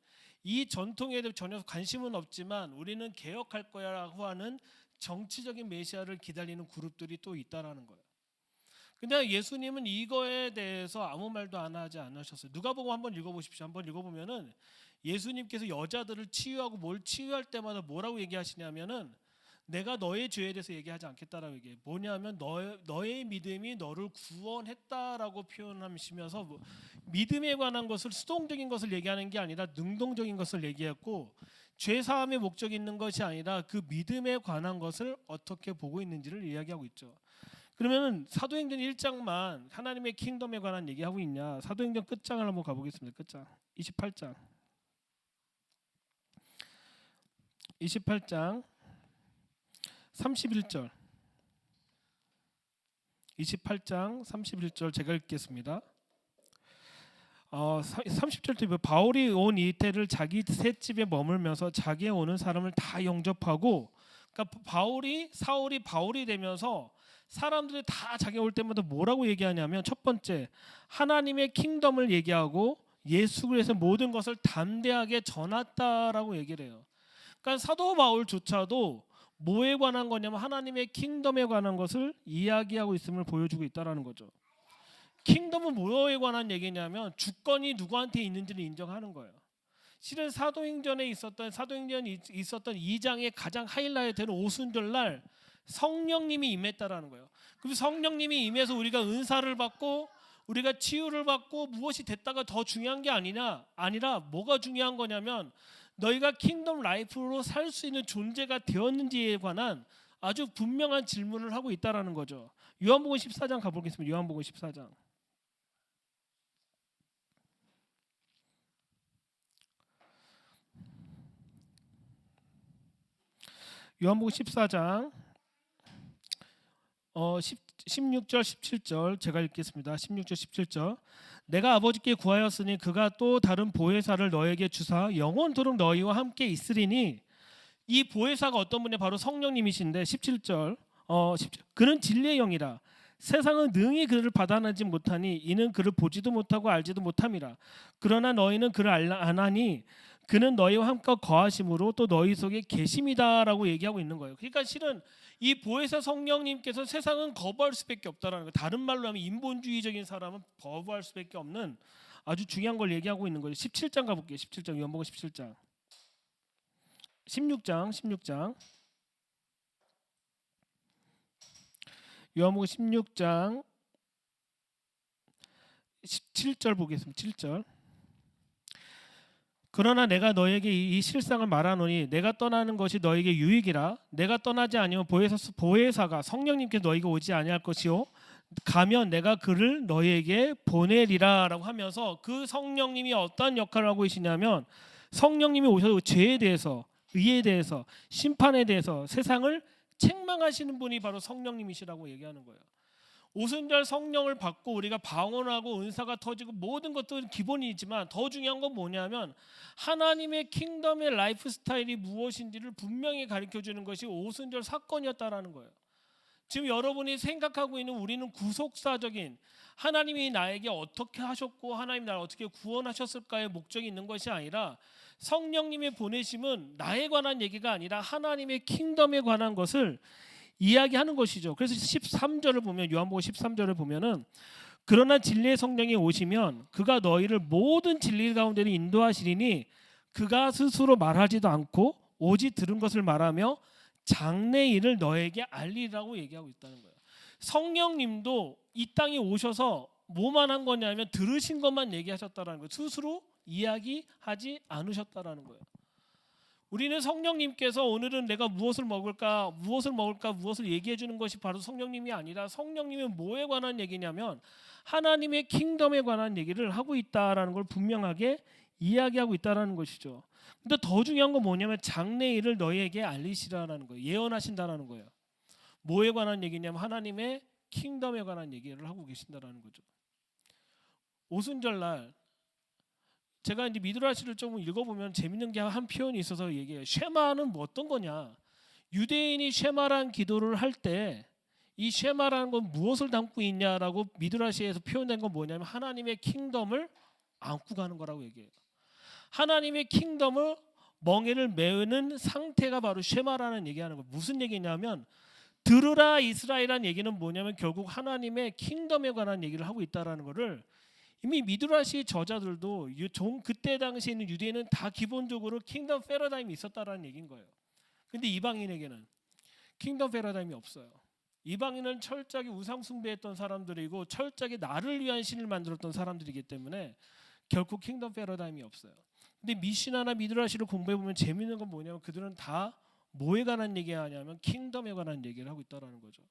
이 전통에 대해 전혀 관심은 없지만 우리는 개혁할 거야라고 하는 정치적인 메시아를 기다리는 그룹들이 또 있다라는 거예요. 근데 예수님은 이거에 대해서 아무 말도 안 하지 않으셨어요. 누가복음 한번 읽어보십시오. 한번 읽어보면은 예수님께서 여자들을 치유하고 뭘 치유할 때마다 뭐라고 얘기하시냐면은 내가 너의 죄에 대해서 얘기하지 않겠다라고 얘기해요. 뭐냐면 너의 믿음이 너를 구원했다라고 표현하시면서 믿음에 관한 것을 수동적인 것을 얘기하는 게 아니라 능동적인 것을 얘기했고, 죄 사함의 목적이 있는 것이 아니라 그 믿음에 관한 것을 어떻게 보고 있는지를 이야기하고 있죠. 그러면 사도행전 1장만 하나님의 킹덤에 관한 얘기하고 있냐? 사도행전 끝장을 한번 가보겠습니다. 끝장 28장 31절 28장 31절 제가 읽겠습니다. 30절 때 바울이 온 이태를 자기 셋집에 머물면서 자기에 오는 사람을 다 영접하고, 그러니까 사울이 바울이 되면서 사람들이 다 자기 올 때마다 뭐라고 얘기하냐면 첫 번째 하나님의 킹덤을 얘기하고 예수 그리스도의 모든 것을 담대하게 전했다라고 얘기를 해요. 그러니까 사도 바울조차도 뭐에 관한 거냐면 하나님의 킹덤에 관한 것을 이야기하고 있음을 보여주고 있다라는 거죠. 킹덤은 뭐에 관한 얘기냐면 주권이 누구한테 있는지를 인정하는 거예요. 실은 사도행전이 있었던 2장의 가장 하이라이트는 오순절 날 성령님이 임했다라는 거예요. 그럼 성령님이 임해서 우리가 은사를 받고 우리가 치유를 받고 무엇이 됐다가 더 중요한 게 아니라 뭐가 중요한 거냐면 너희가 킹덤 라이프로 살 수 있는 존재가 되었는지에 관한 아주 분명한 질문을 하고 있다라는 거죠. 요한복음 14장 가보겠습니다. 요한복음 14장. 요한복음 14장 16절 17절 제가 읽겠습니다. 16절 17절 내가 아버지께 구하였으니 그가 또 다른 보혜사를 너에게 주사 영원토록 너희와 함께 있으리니 이 보혜사가 어떤 분이 바로 성령님이신데 17절 그는 진리의 영이라 세상은 능히 그를 받아내지 못하니 이는 그를 보지도 못하고 알지도 못함이라 그러나 너희는 그를 아나니 그는 너희와 함께 거하심으로 또 너희 속에 계심이다라고 얘기하고 있는 거예요. 그러니까 실은 이 보혜사 성령님께서 세상은 거부할 수밖에 없다라는 거예요. 다른 말로 하면 인본주의적인 사람은 거부할 수밖에 없는 아주 중요한 걸 얘기하고 있는 거예요. 17장 가볼게요. 17장 요한복음 17장 16장 요한복음 16장 17절 보겠습니다. 7절 그러나 내가 너에게 이 실상을 말하노니 내가 떠나는 것이 너에게 유익이라 내가 떠나지 아니면 보혜사가 성령님께 너희가 오지 아니할 것이요 가면 내가 그를 너희에게 보내리라라고 하면서 그 성령님이 어떤 역할을 하고 계시냐면 성령님이 오셔서 죄에 대해서 의에 대해서 심판에 대해서 세상을 책망하시는 분이 바로 성령님이시라고 얘기하는 거예요. 오순절 성령을 받고 우리가 방언하고 은사가 터지고 모든 것들은 기본이지만 더 중요한 건 뭐냐면 하나님의 킹덤의 라이프 스타일이 무엇인지를 분명히 가르쳐주는 것이 오순절 사건이었다라는 거예요. 지금 여러분이 생각하고 있는 우리는 구속사적인 하나님이 나에게 어떻게 하셨고 하나님이 나를 어떻게 구원하셨을까의 목적이 있는 것이 아니라 성령님의 보내심은 나에 관한 얘기가 아니라 하나님의 킹덤에 관한 것을 이야기하는 것이죠. 그래서 13절을 보면 요한복음 13절을 보면은 그러나 진리의 성령이 오시면 그가 너희를 모든 진리 가운데로 인도하시리니 그가 스스로 말하지도 않고 오직 들은 것을 말하며 장래 일을 너에게 알리라고 얘기하고 있다는 거예요. 성령님도 이 땅에 오셔서 뭐만 한 거냐면 들으신 것만 얘기하셨다라는 거예요. 스스로 이야기하지 않으셨다라는 거예요. 우리는 성령님께서 오늘은 내가 무엇을 먹을까 무엇을 얘기해 주는 것이 바로 성령님이 아니라 성령님이 뭐에 관한 얘기냐면 하나님의 킹덤에 관한 얘기를 하고 있다라는 걸 분명하게 이야기하고 있다라는 것이죠. 근데 더 중요한 건 뭐냐면 장래 일을 너희에게 알리시라라는 거예요. 예언하신다라는 거예요. 뭐에 관한 얘기냐면 하나님의 킹덤에 관한 얘기를 하고 계신다라는 거죠. 오순절 날 제가 이제 미드라시를 좀 읽어보면 재밌는 게 한 표현이 있어서 얘기해요. 쉐마는 뭐 어떤 거냐? 유대인이 쉐마란 기도를 할 때 이 쉐마라는 건 무엇을 담고 있냐라고 미드라시에서 표현된 건 뭐냐면 하나님의 킹덤을 안고 가는 거라고 얘기해요. 하나님의 킹덤을 멍에를 메우는 상태가 바로 쉐마라는 얘기하는 거예요. 무슨 얘기냐면 들으라 이스라엘이라는 얘기는 뭐냐면 결국 하나님의 킹덤에 관한 얘기를 하고 있다라는 거를 이미 미드라시 저자들도 그때 당시에 있는 유대인은 다 기본적으로 킹덤 패러다임이 있었다라는 얘기인 거예요. 근데 이방인에게는 킹덤 패러다임이 없어요. 이방인은 철저하게 우상 숭배했던 사람들이고 철저하게 나를 위한 신을 만들었던 사람들이기 때문에 결코 킹덤 패러다임이 없어요. 근데 미시나나 미드라시를 공부해 보면 재밌는 건 뭐냐면 그들은 다 뭐에 관한 얘기하냐면 킹덤에 관한 얘기를 하고 있다라는 거죠.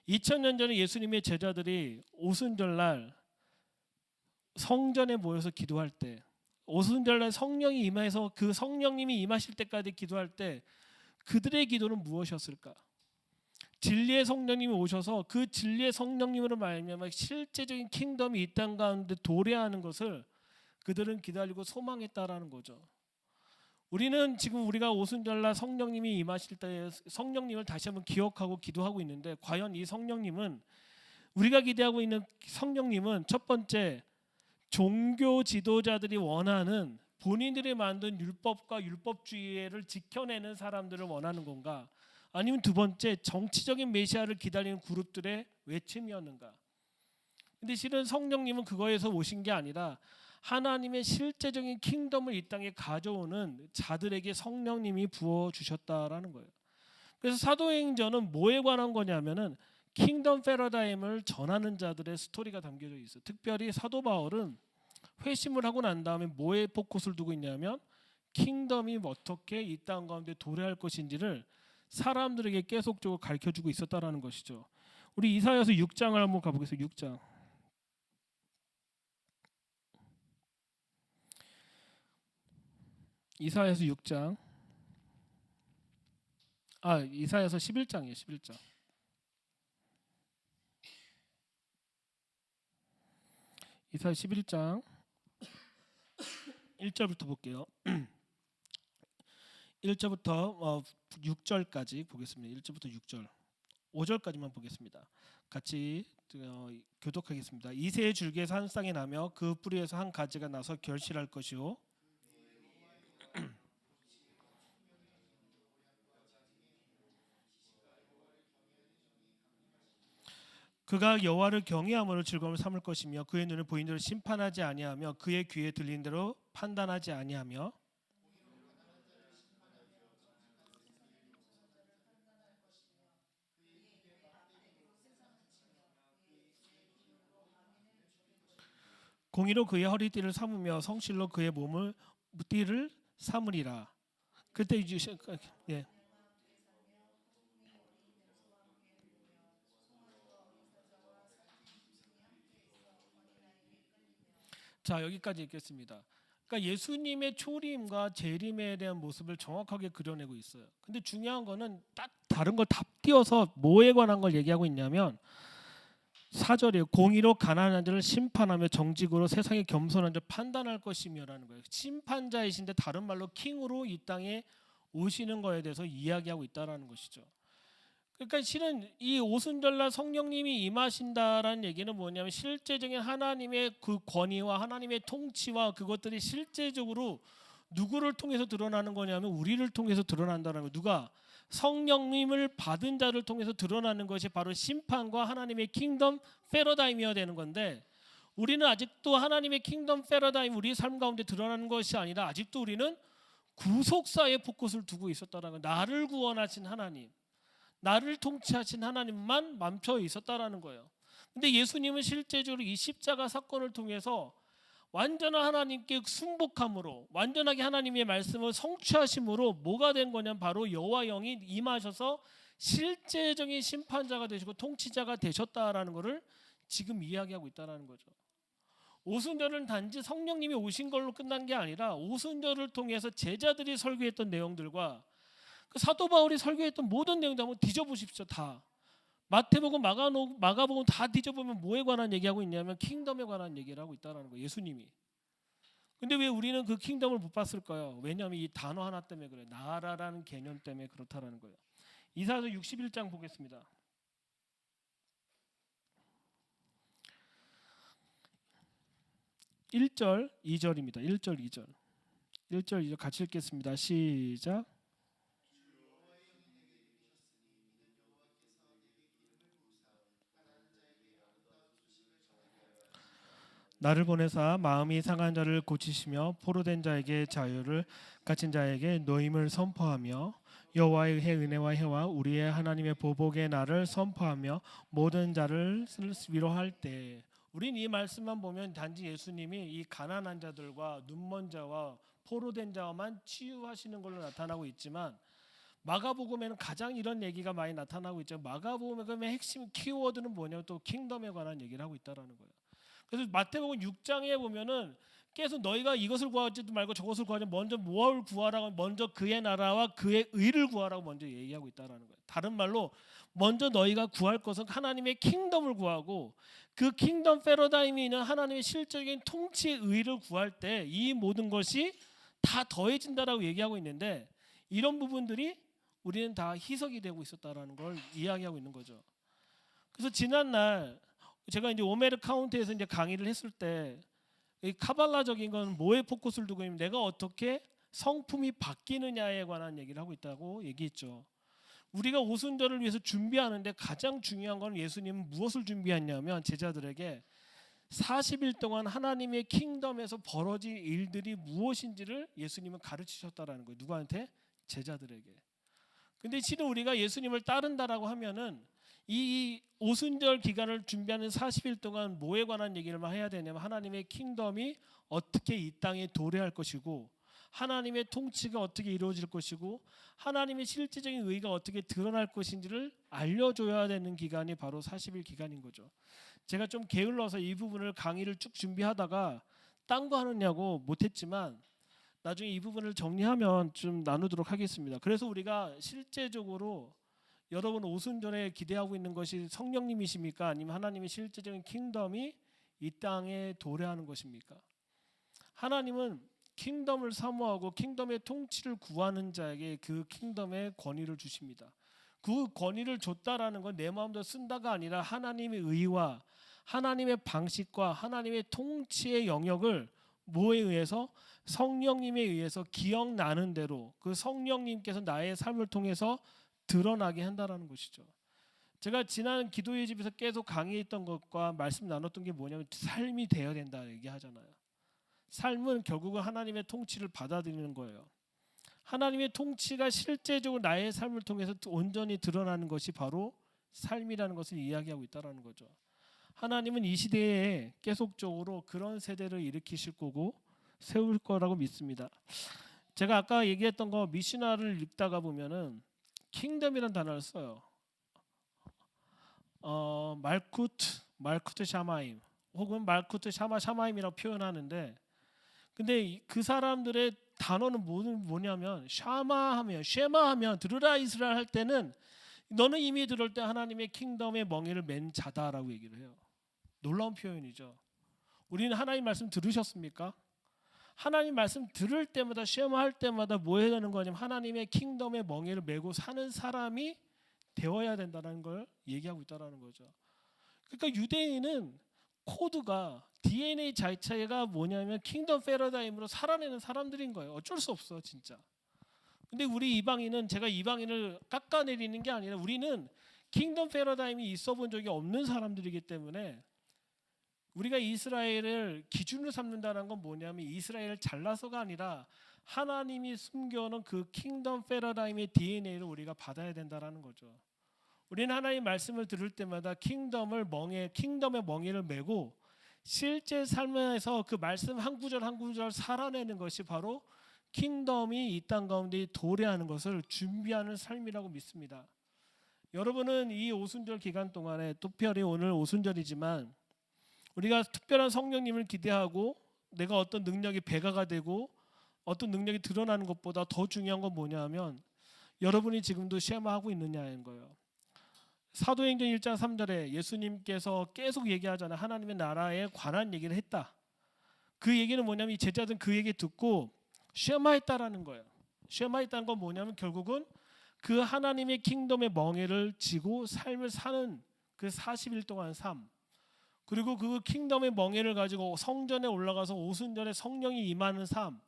2000년 전에 예수님의 제자들이 오순절날 성전에 모여서 기도할 때 오순절날 성령이 임해서 그 성령님이 임하실 때까지 기도할 때 그들의 기도는 무엇이었을까? 진리의 성령님이 오셔서 그 진리의 성령님으로 말미암아 실제적인 킹덤이 이 땅 가운데 도래하는 것을 그들은 기다리고 소망했다라는 거죠. 우리는 지금 우리가 오순절날 성령님이 임하실 때 성령님을 다시 한번 기억하고 기도하고 있는데 과연 이 성령님은 우리가 기대하고 있는 성령님은 첫 번째 종교 지도자들이 원하는 본인들이 만든 율법과 율법주의를 지켜내는 사람들을 원하는 건가? 아니면 두 번째 정치적인 메시아를 기다리는 그룹들의 외침이었는가? 근데 실은 성령님은 그거에서 오신 게 아니라 하나님의 실제적인 킹덤을 이 땅에 가져오는 자들에게 성령님이 부어주셨다라는 거예요. 그래서 사도행전은 뭐에 관한 거냐면은 킹덤 패러다임을 전하는 자들의 스토리가 담겨져 있어요. 특별히 사도 바울은 회심을 하고 난 다음에 뭐에 포커스를 두고 있냐면 킹덤이 어떻게 이 땅 가운데 도래할 것인지를 사람들에게 계속적으로 가르쳐주고 있었다라는 것이죠. 우리 이사야서 6장을 한번 가보겠습니다. 6장. 이사야서 6장. 이사야서 11장이에요. 11장. 이사야 11장 1절부터 볼게요. 1절부터 6절까지 보겠습니다. 1절부터 6절, 5절까지만 보겠습니다. 같이 교독하겠습니다. 이새의 줄기에서 한 쌍이 나며 그 뿌리에서 한 가지가 나서 결실할 것이요 그가 여호와를 경외함으로 즐거움을 삼을 것이며 그의 눈에 보인 대로 심판하지 아니하며 그의 귀에 들린 대로 판단하지 아니하며 공의로 그의 허리띠를 삼으며 성실로 그의 몸을 띠를 삼으리라. 그때 이제 예. 자, 여기까지 읽겠습니다. 그러니까 예수님의 초림과 재림에 대한 모습을 정확하게 그려내고 있어요. 근데 중요한 거는 딱 다른 걸 다 띄어서 뭐에 관한 걸 얘기하고 있냐면 4절에 공의로 가난한 자를 심판하며 정직으로 세상에 겸손한 자를 판단할 것이며라는 거예요. 심판자이신데 다른 말로 킹으로 이 땅에 오시는 거에 대해서 이야기하고 있다라는 것이죠. 그러니까 실은 이 오순절날 성령님이 임하신다라는 얘기는 뭐냐면 실제적인 하나님의 그 권위와 하나님의 통치와 그것들이 실제적으로 누구를 통해서 드러나는 거냐면 우리를 통해서 드러난다는 거예요. 누가? 성령님을 받은 자를 통해서 드러나는 것이 바로 심판과 하나님의 킹덤 패러다임이어야 되는 건데 우리는 아직도 하나님의 킹덤 패러다임 우리 삶 가운데 드러나는 것이 아니라 아직도 우리는 구속사에 포커스를 두고 있었다는 거예요. 나를 구원하신 하나님, 나를 통치하신 하나님만 멈춰 있었다라는 거예요. 근데 예수님은 실제적으로 이 십자가 사건을 통해서 완전한 하나님께 순복함으로 완전하게 하나님의 말씀을 성취하심으로 뭐가 된 거냐면 바로 여호와 영이 임하셔서 실제적인 심판자가 되시고 통치자가 되셨다라는 것을 지금 이야기하고 있다라는 거죠. 오순절은 단지 성령님이 오신 걸로 끝난 게 아니라 오순절을 통해서 제자들이 설교했던 내용들과 그 사도 바울이 설교했던 모든 내용들 한번 뒤져보십시오. 다 마태복음, 마가복음 다 뒤져보면 뭐에 관한 얘기하고 있냐면 킹덤에 관한 얘기를 하고 있다는 거예요. 예수님이. 근데 왜 우리는 그 킹덤을 못 봤을까요? 왜냐하면 이 단어 하나 때문에 그래요. 나라라는 개념 때문에 그렇다라는 거예요. 이사야서 61장 보겠습니다. 1절, 2절입니다. 1절, 2절. 1절, 2절 같이 읽겠습니다. 시작. 나를 보내사 마음이 상한 자를 고치시며 포로된 자에게 자유를 갇힌 자에게 노임을 선포하며 여호와의 은혜와 해와 우리의 하나님의 보복의 날을 선포하며 모든 자를 위로할 때 우린 이 말씀만 보면 단지 예수님이 이 가난한 자들과 눈먼 자와 포로된 자만 치유하시는 걸로 나타나고 있지만 마가복음에는 가장 이런 얘기가 많이 나타나고 있죠. 마가복음의 핵심 키워드는 뭐냐면 또 킹덤에 관한 얘기를 하고 있다라는 거예요. 그래서 마태복음 6장에 보면은 계속 너희가 이것을 구하지도 말고 저것을 구하지 먼저 무엇을 구하라고 먼저 그의 나라와 그의 의를 구하라고 먼저 얘기하고 있다라는 거예요. 다른 말로 먼저 너희가 구할 것은 하나님의 킹덤을 구하고 그 킹덤 패러다임이 있는 하나님의 실적인 통치의 의를 구할 때 이 모든 것이 다 더해진다라고 얘기하고 있는데 이런 부분들이 우리는 다 희석이 되고 있었다라는 걸 이야기하고 있는 거죠. 그래서 지난날 제가 이제 오메르 카운트에서 이제 강의를 했을 때 이 카발라적인 건 뭐에 포커스를 두고 있냐면 내가 어떻게 성품이 바뀌느냐에 관한 얘기를 하고 있다고 얘기했죠. 우리가 오순절을 위해서 준비하는데 가장 중요한 건 예수님은 무엇을 준비했냐면 제자들에게 40일 동안 하나님의 킹덤에서 벌어질 일들이 무엇인지를 예수님은 가르치셨다라는 거예요. 누구한테? 제자들에게. 근데 실은 우리가 예수님을 따른다라고 하면은 이 오순절 기간을 준비하는 40일 동안 뭐에 관한 얘기를 해야 되냐면 하나님의 킹덤이 어떻게 이 땅에 도래할 것이고 하나님의 통치가 어떻게 이루어질 것이고 하나님의 실제적인 의가 어떻게 드러날 것인지를 알려줘야 되는 기간이 바로 40일 기간인 거죠. 제가 좀 게을러서 이 부분을 강의를 쭉 준비하다가 딴 거 하느냐고 못했지만 나중에 이 부분을 정리하면 좀 나누도록 하겠습니다. 그래서 우리가 실제적으로 여러분 오순절에 기대하고 있는 것이 성령님이십니까? 아니면 하나님의 실제적인 킹덤이 이 땅에 도래하는 것입니까? 하나님은 킹덤을 사모하고 킹덤의 통치를 구하는 자에게 그 킹덤의 권위를 주십니다. 그 권위를 줬다라는 건 내 마음대로 쓴다가 아니라 하나님의 의와 하나님의 방식과 하나님의 통치의 영역을 뭐에 의해서? 성령님에 의해서 기억나는 대로 그 성령님께서 나의 삶을 통해서 드러나게 한다라는 것이죠. 제가 지난 기도의 집에서 계속 강의했던 것과 말씀 나눴던 게 뭐냐면 삶이 되어야 된다 얘기하잖아요. 삶은 결국은 하나님의 통치를 받아들이는 거예요. 하나님의 통치가 실제적으로 나의 삶을 통해서 온전히 드러나는 것이 바로 삶이라는 것을 이야기하고 있다는 거죠. 하나님은 이 시대에 계속적으로 그런 세대를 일으키실 거고 세울 거라고 믿습니다. 제가 아까 얘기했던 거 미시나를 읽다가 보면은 킹덤이라는 단어를 써요. 말쿠트 샤마임 혹은 말쿠트 샤마임이라고 표현하는데, 근데 그 사람들의 단어는 뭐냐면 쉐마하면 들으라 이스라엘 할 때는 너는 이미 들을 때 하나님의 킹덤의 멍에를 맨 자다라고 얘기를 해요. 놀라운 표현이죠. 우리는 하나님 말씀 들으셨습니까? 하나님 말씀 들을 때마다 쉐마할 때마다 뭐 해야 되는 거냐면 하나님의 킹덤의 멍에를 메고 사는 사람이 되어야 된다는 걸 얘기하고 있다는 거죠. 그러니까 유대인은 코드가 DNA 자체가 뭐냐면 킹덤 패러다임으로 살아내는 사람들인 거예요. 어쩔 수 없어 진짜. 근데 우리 이방인은, 제가 이방인을 깎아내리는 게 아니라 우리는 킹덤 패러다임이 있어 본 적이 없는 사람들이기 때문에 우리가 이스라엘을 기준으로 삼는다는 건 뭐냐면 이스라엘을 잘라서가 아니라 하나님이 숨겨놓은 그 킹덤 패러다임의 DNA를 우리가 받아야 된다는 거죠. 우리는 하나님 말씀을 들을 때마다 킹덤의 멍에를 메고 실제 삶에서 그 말씀 한 구절 한 구절 살아내는 것이 바로 킹덤이 이 땅 가운데 도래하는 것을 준비하는 삶이라고 믿습니다. 여러분은 이 오순절 기간 동안에, 특별히 오늘 오순절이지만 우리가 특별한 성령님을 기대하고 내가 어떤 능력이 배가가 되고 어떤 능력이 드러나는 것보다 더 중요한 건 뭐냐면 여러분이 지금도 쉐마하고 있느냐는 거예요. 사도행전 1장 3절에 예수님께서 계속 얘기하잖아요. 하나님의 나라에 관한 얘기를 했다. 그 얘기는 뭐냐면 이 제자들은 그 얘기 듣고 쉐마했다라는 거예요. 쉐마했다는 건 뭐냐면 결국은 그 하나님의 킹덤의 멍에를 지고 삶을 사는 그 40일 동안 삶, 그리고 그 킹덤의 멍에를 가지고 성전에 올라가서 오순절에 성령이 임하는 삶,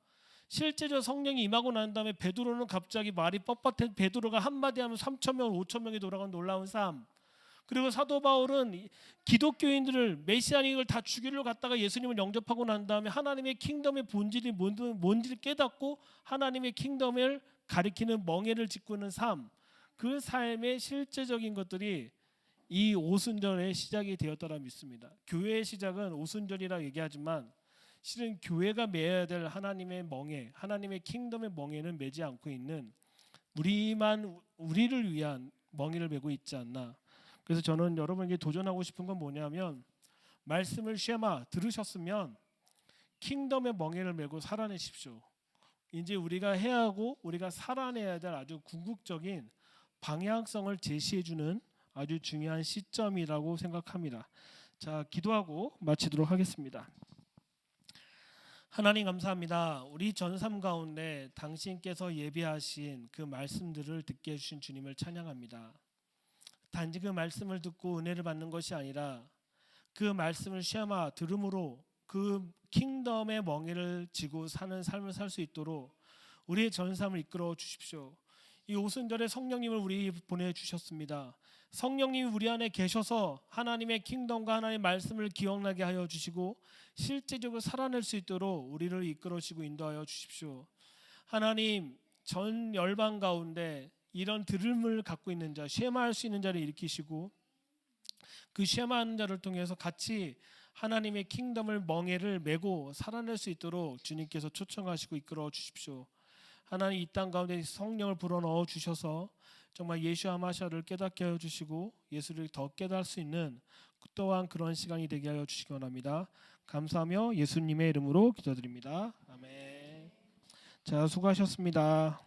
실제로 성령이 임하고 난 다음에 베드로는 갑자기 말이 뻣뻣해 베드로가 한마디 하면 3,000명 5,000명이 돌아간 놀라운 삶, 그리고 사도 바울은 기독교인들을 메시아닉을 다 죽이려 갔다가 예수님을 영접하고 난 다음에 하나님의 킹덤의 본질이 뭔지를 깨닫고 하나님의 킹덤을 가리키는 멍에를 짓고는 삶, 그 삶의 실제적인 것들이 이 오순절의 시작이 되었다라 믿습니다. 교회의 시작은 오순절이라고 얘기하지만 실은 교회가 매야 될 하나님의 멍에, 하나님의 킹덤의 멍에는 매지 않고 있는 우리를 위한 멍에를 메고 있지 않나. 그래서 저는 여러분에게 도전하고 싶은 건 뭐냐면 말씀을 쉐마 들으셨으면 킹덤의 멍에를 메고 살아내십시오. 이제 우리가 해야 하고 우리가 살아내야 될 아주 궁극적인 방향성을 제시해주는 아주 중요한 시점이라고 생각합니다. 자, 기도하고 마치도록 하겠습니다. 하나님 감사합니다. 우리 전삼 가운데 당신께서 예비하신 그 말씀들을 듣게 해주신 주님을 찬양합니다. 단지 그 말씀을 듣고 은혜를 받는 것이 아니라 그 말씀을 쉐마 들음으로 그 킹덤의 멍에를 지고 사는 삶을 살 수 있도록 우리의 전삼을 이끌어 주십시오. 이 오순절에 성령님을 우리 보내주셨습니다. 성령님이 우리 안에 계셔서 하나님의 킹덤과 하나님의 말씀을 기억나게 하여 주시고 실제적으로 살아낼 수 있도록 우리를 이끌어주시고 인도하여 주십시오. 하나님, 전 열방 가운데 이런 들음을 갖고 있는 자, 쉐마할 수 있는 자를 일으키시고 그 쉐마하는 자를 통해서 같이 하나님의 킹덤을 멍에를 메고 살아낼 수 있도록 주님께서 초청하시고 이끌어 주십시오. 하나님, 이 땅 가운데 성령을 불어넣어 주셔서 정말 예수와 마샤를 깨닫게 하여 주시고 예수를 더 깨달을 수 있는 또한 그런 시간이 되게 하여 주시기 원합니다. 감사하며 예수님의 이름으로 기도드립니다. 아멘. 자, 수고하셨습니다.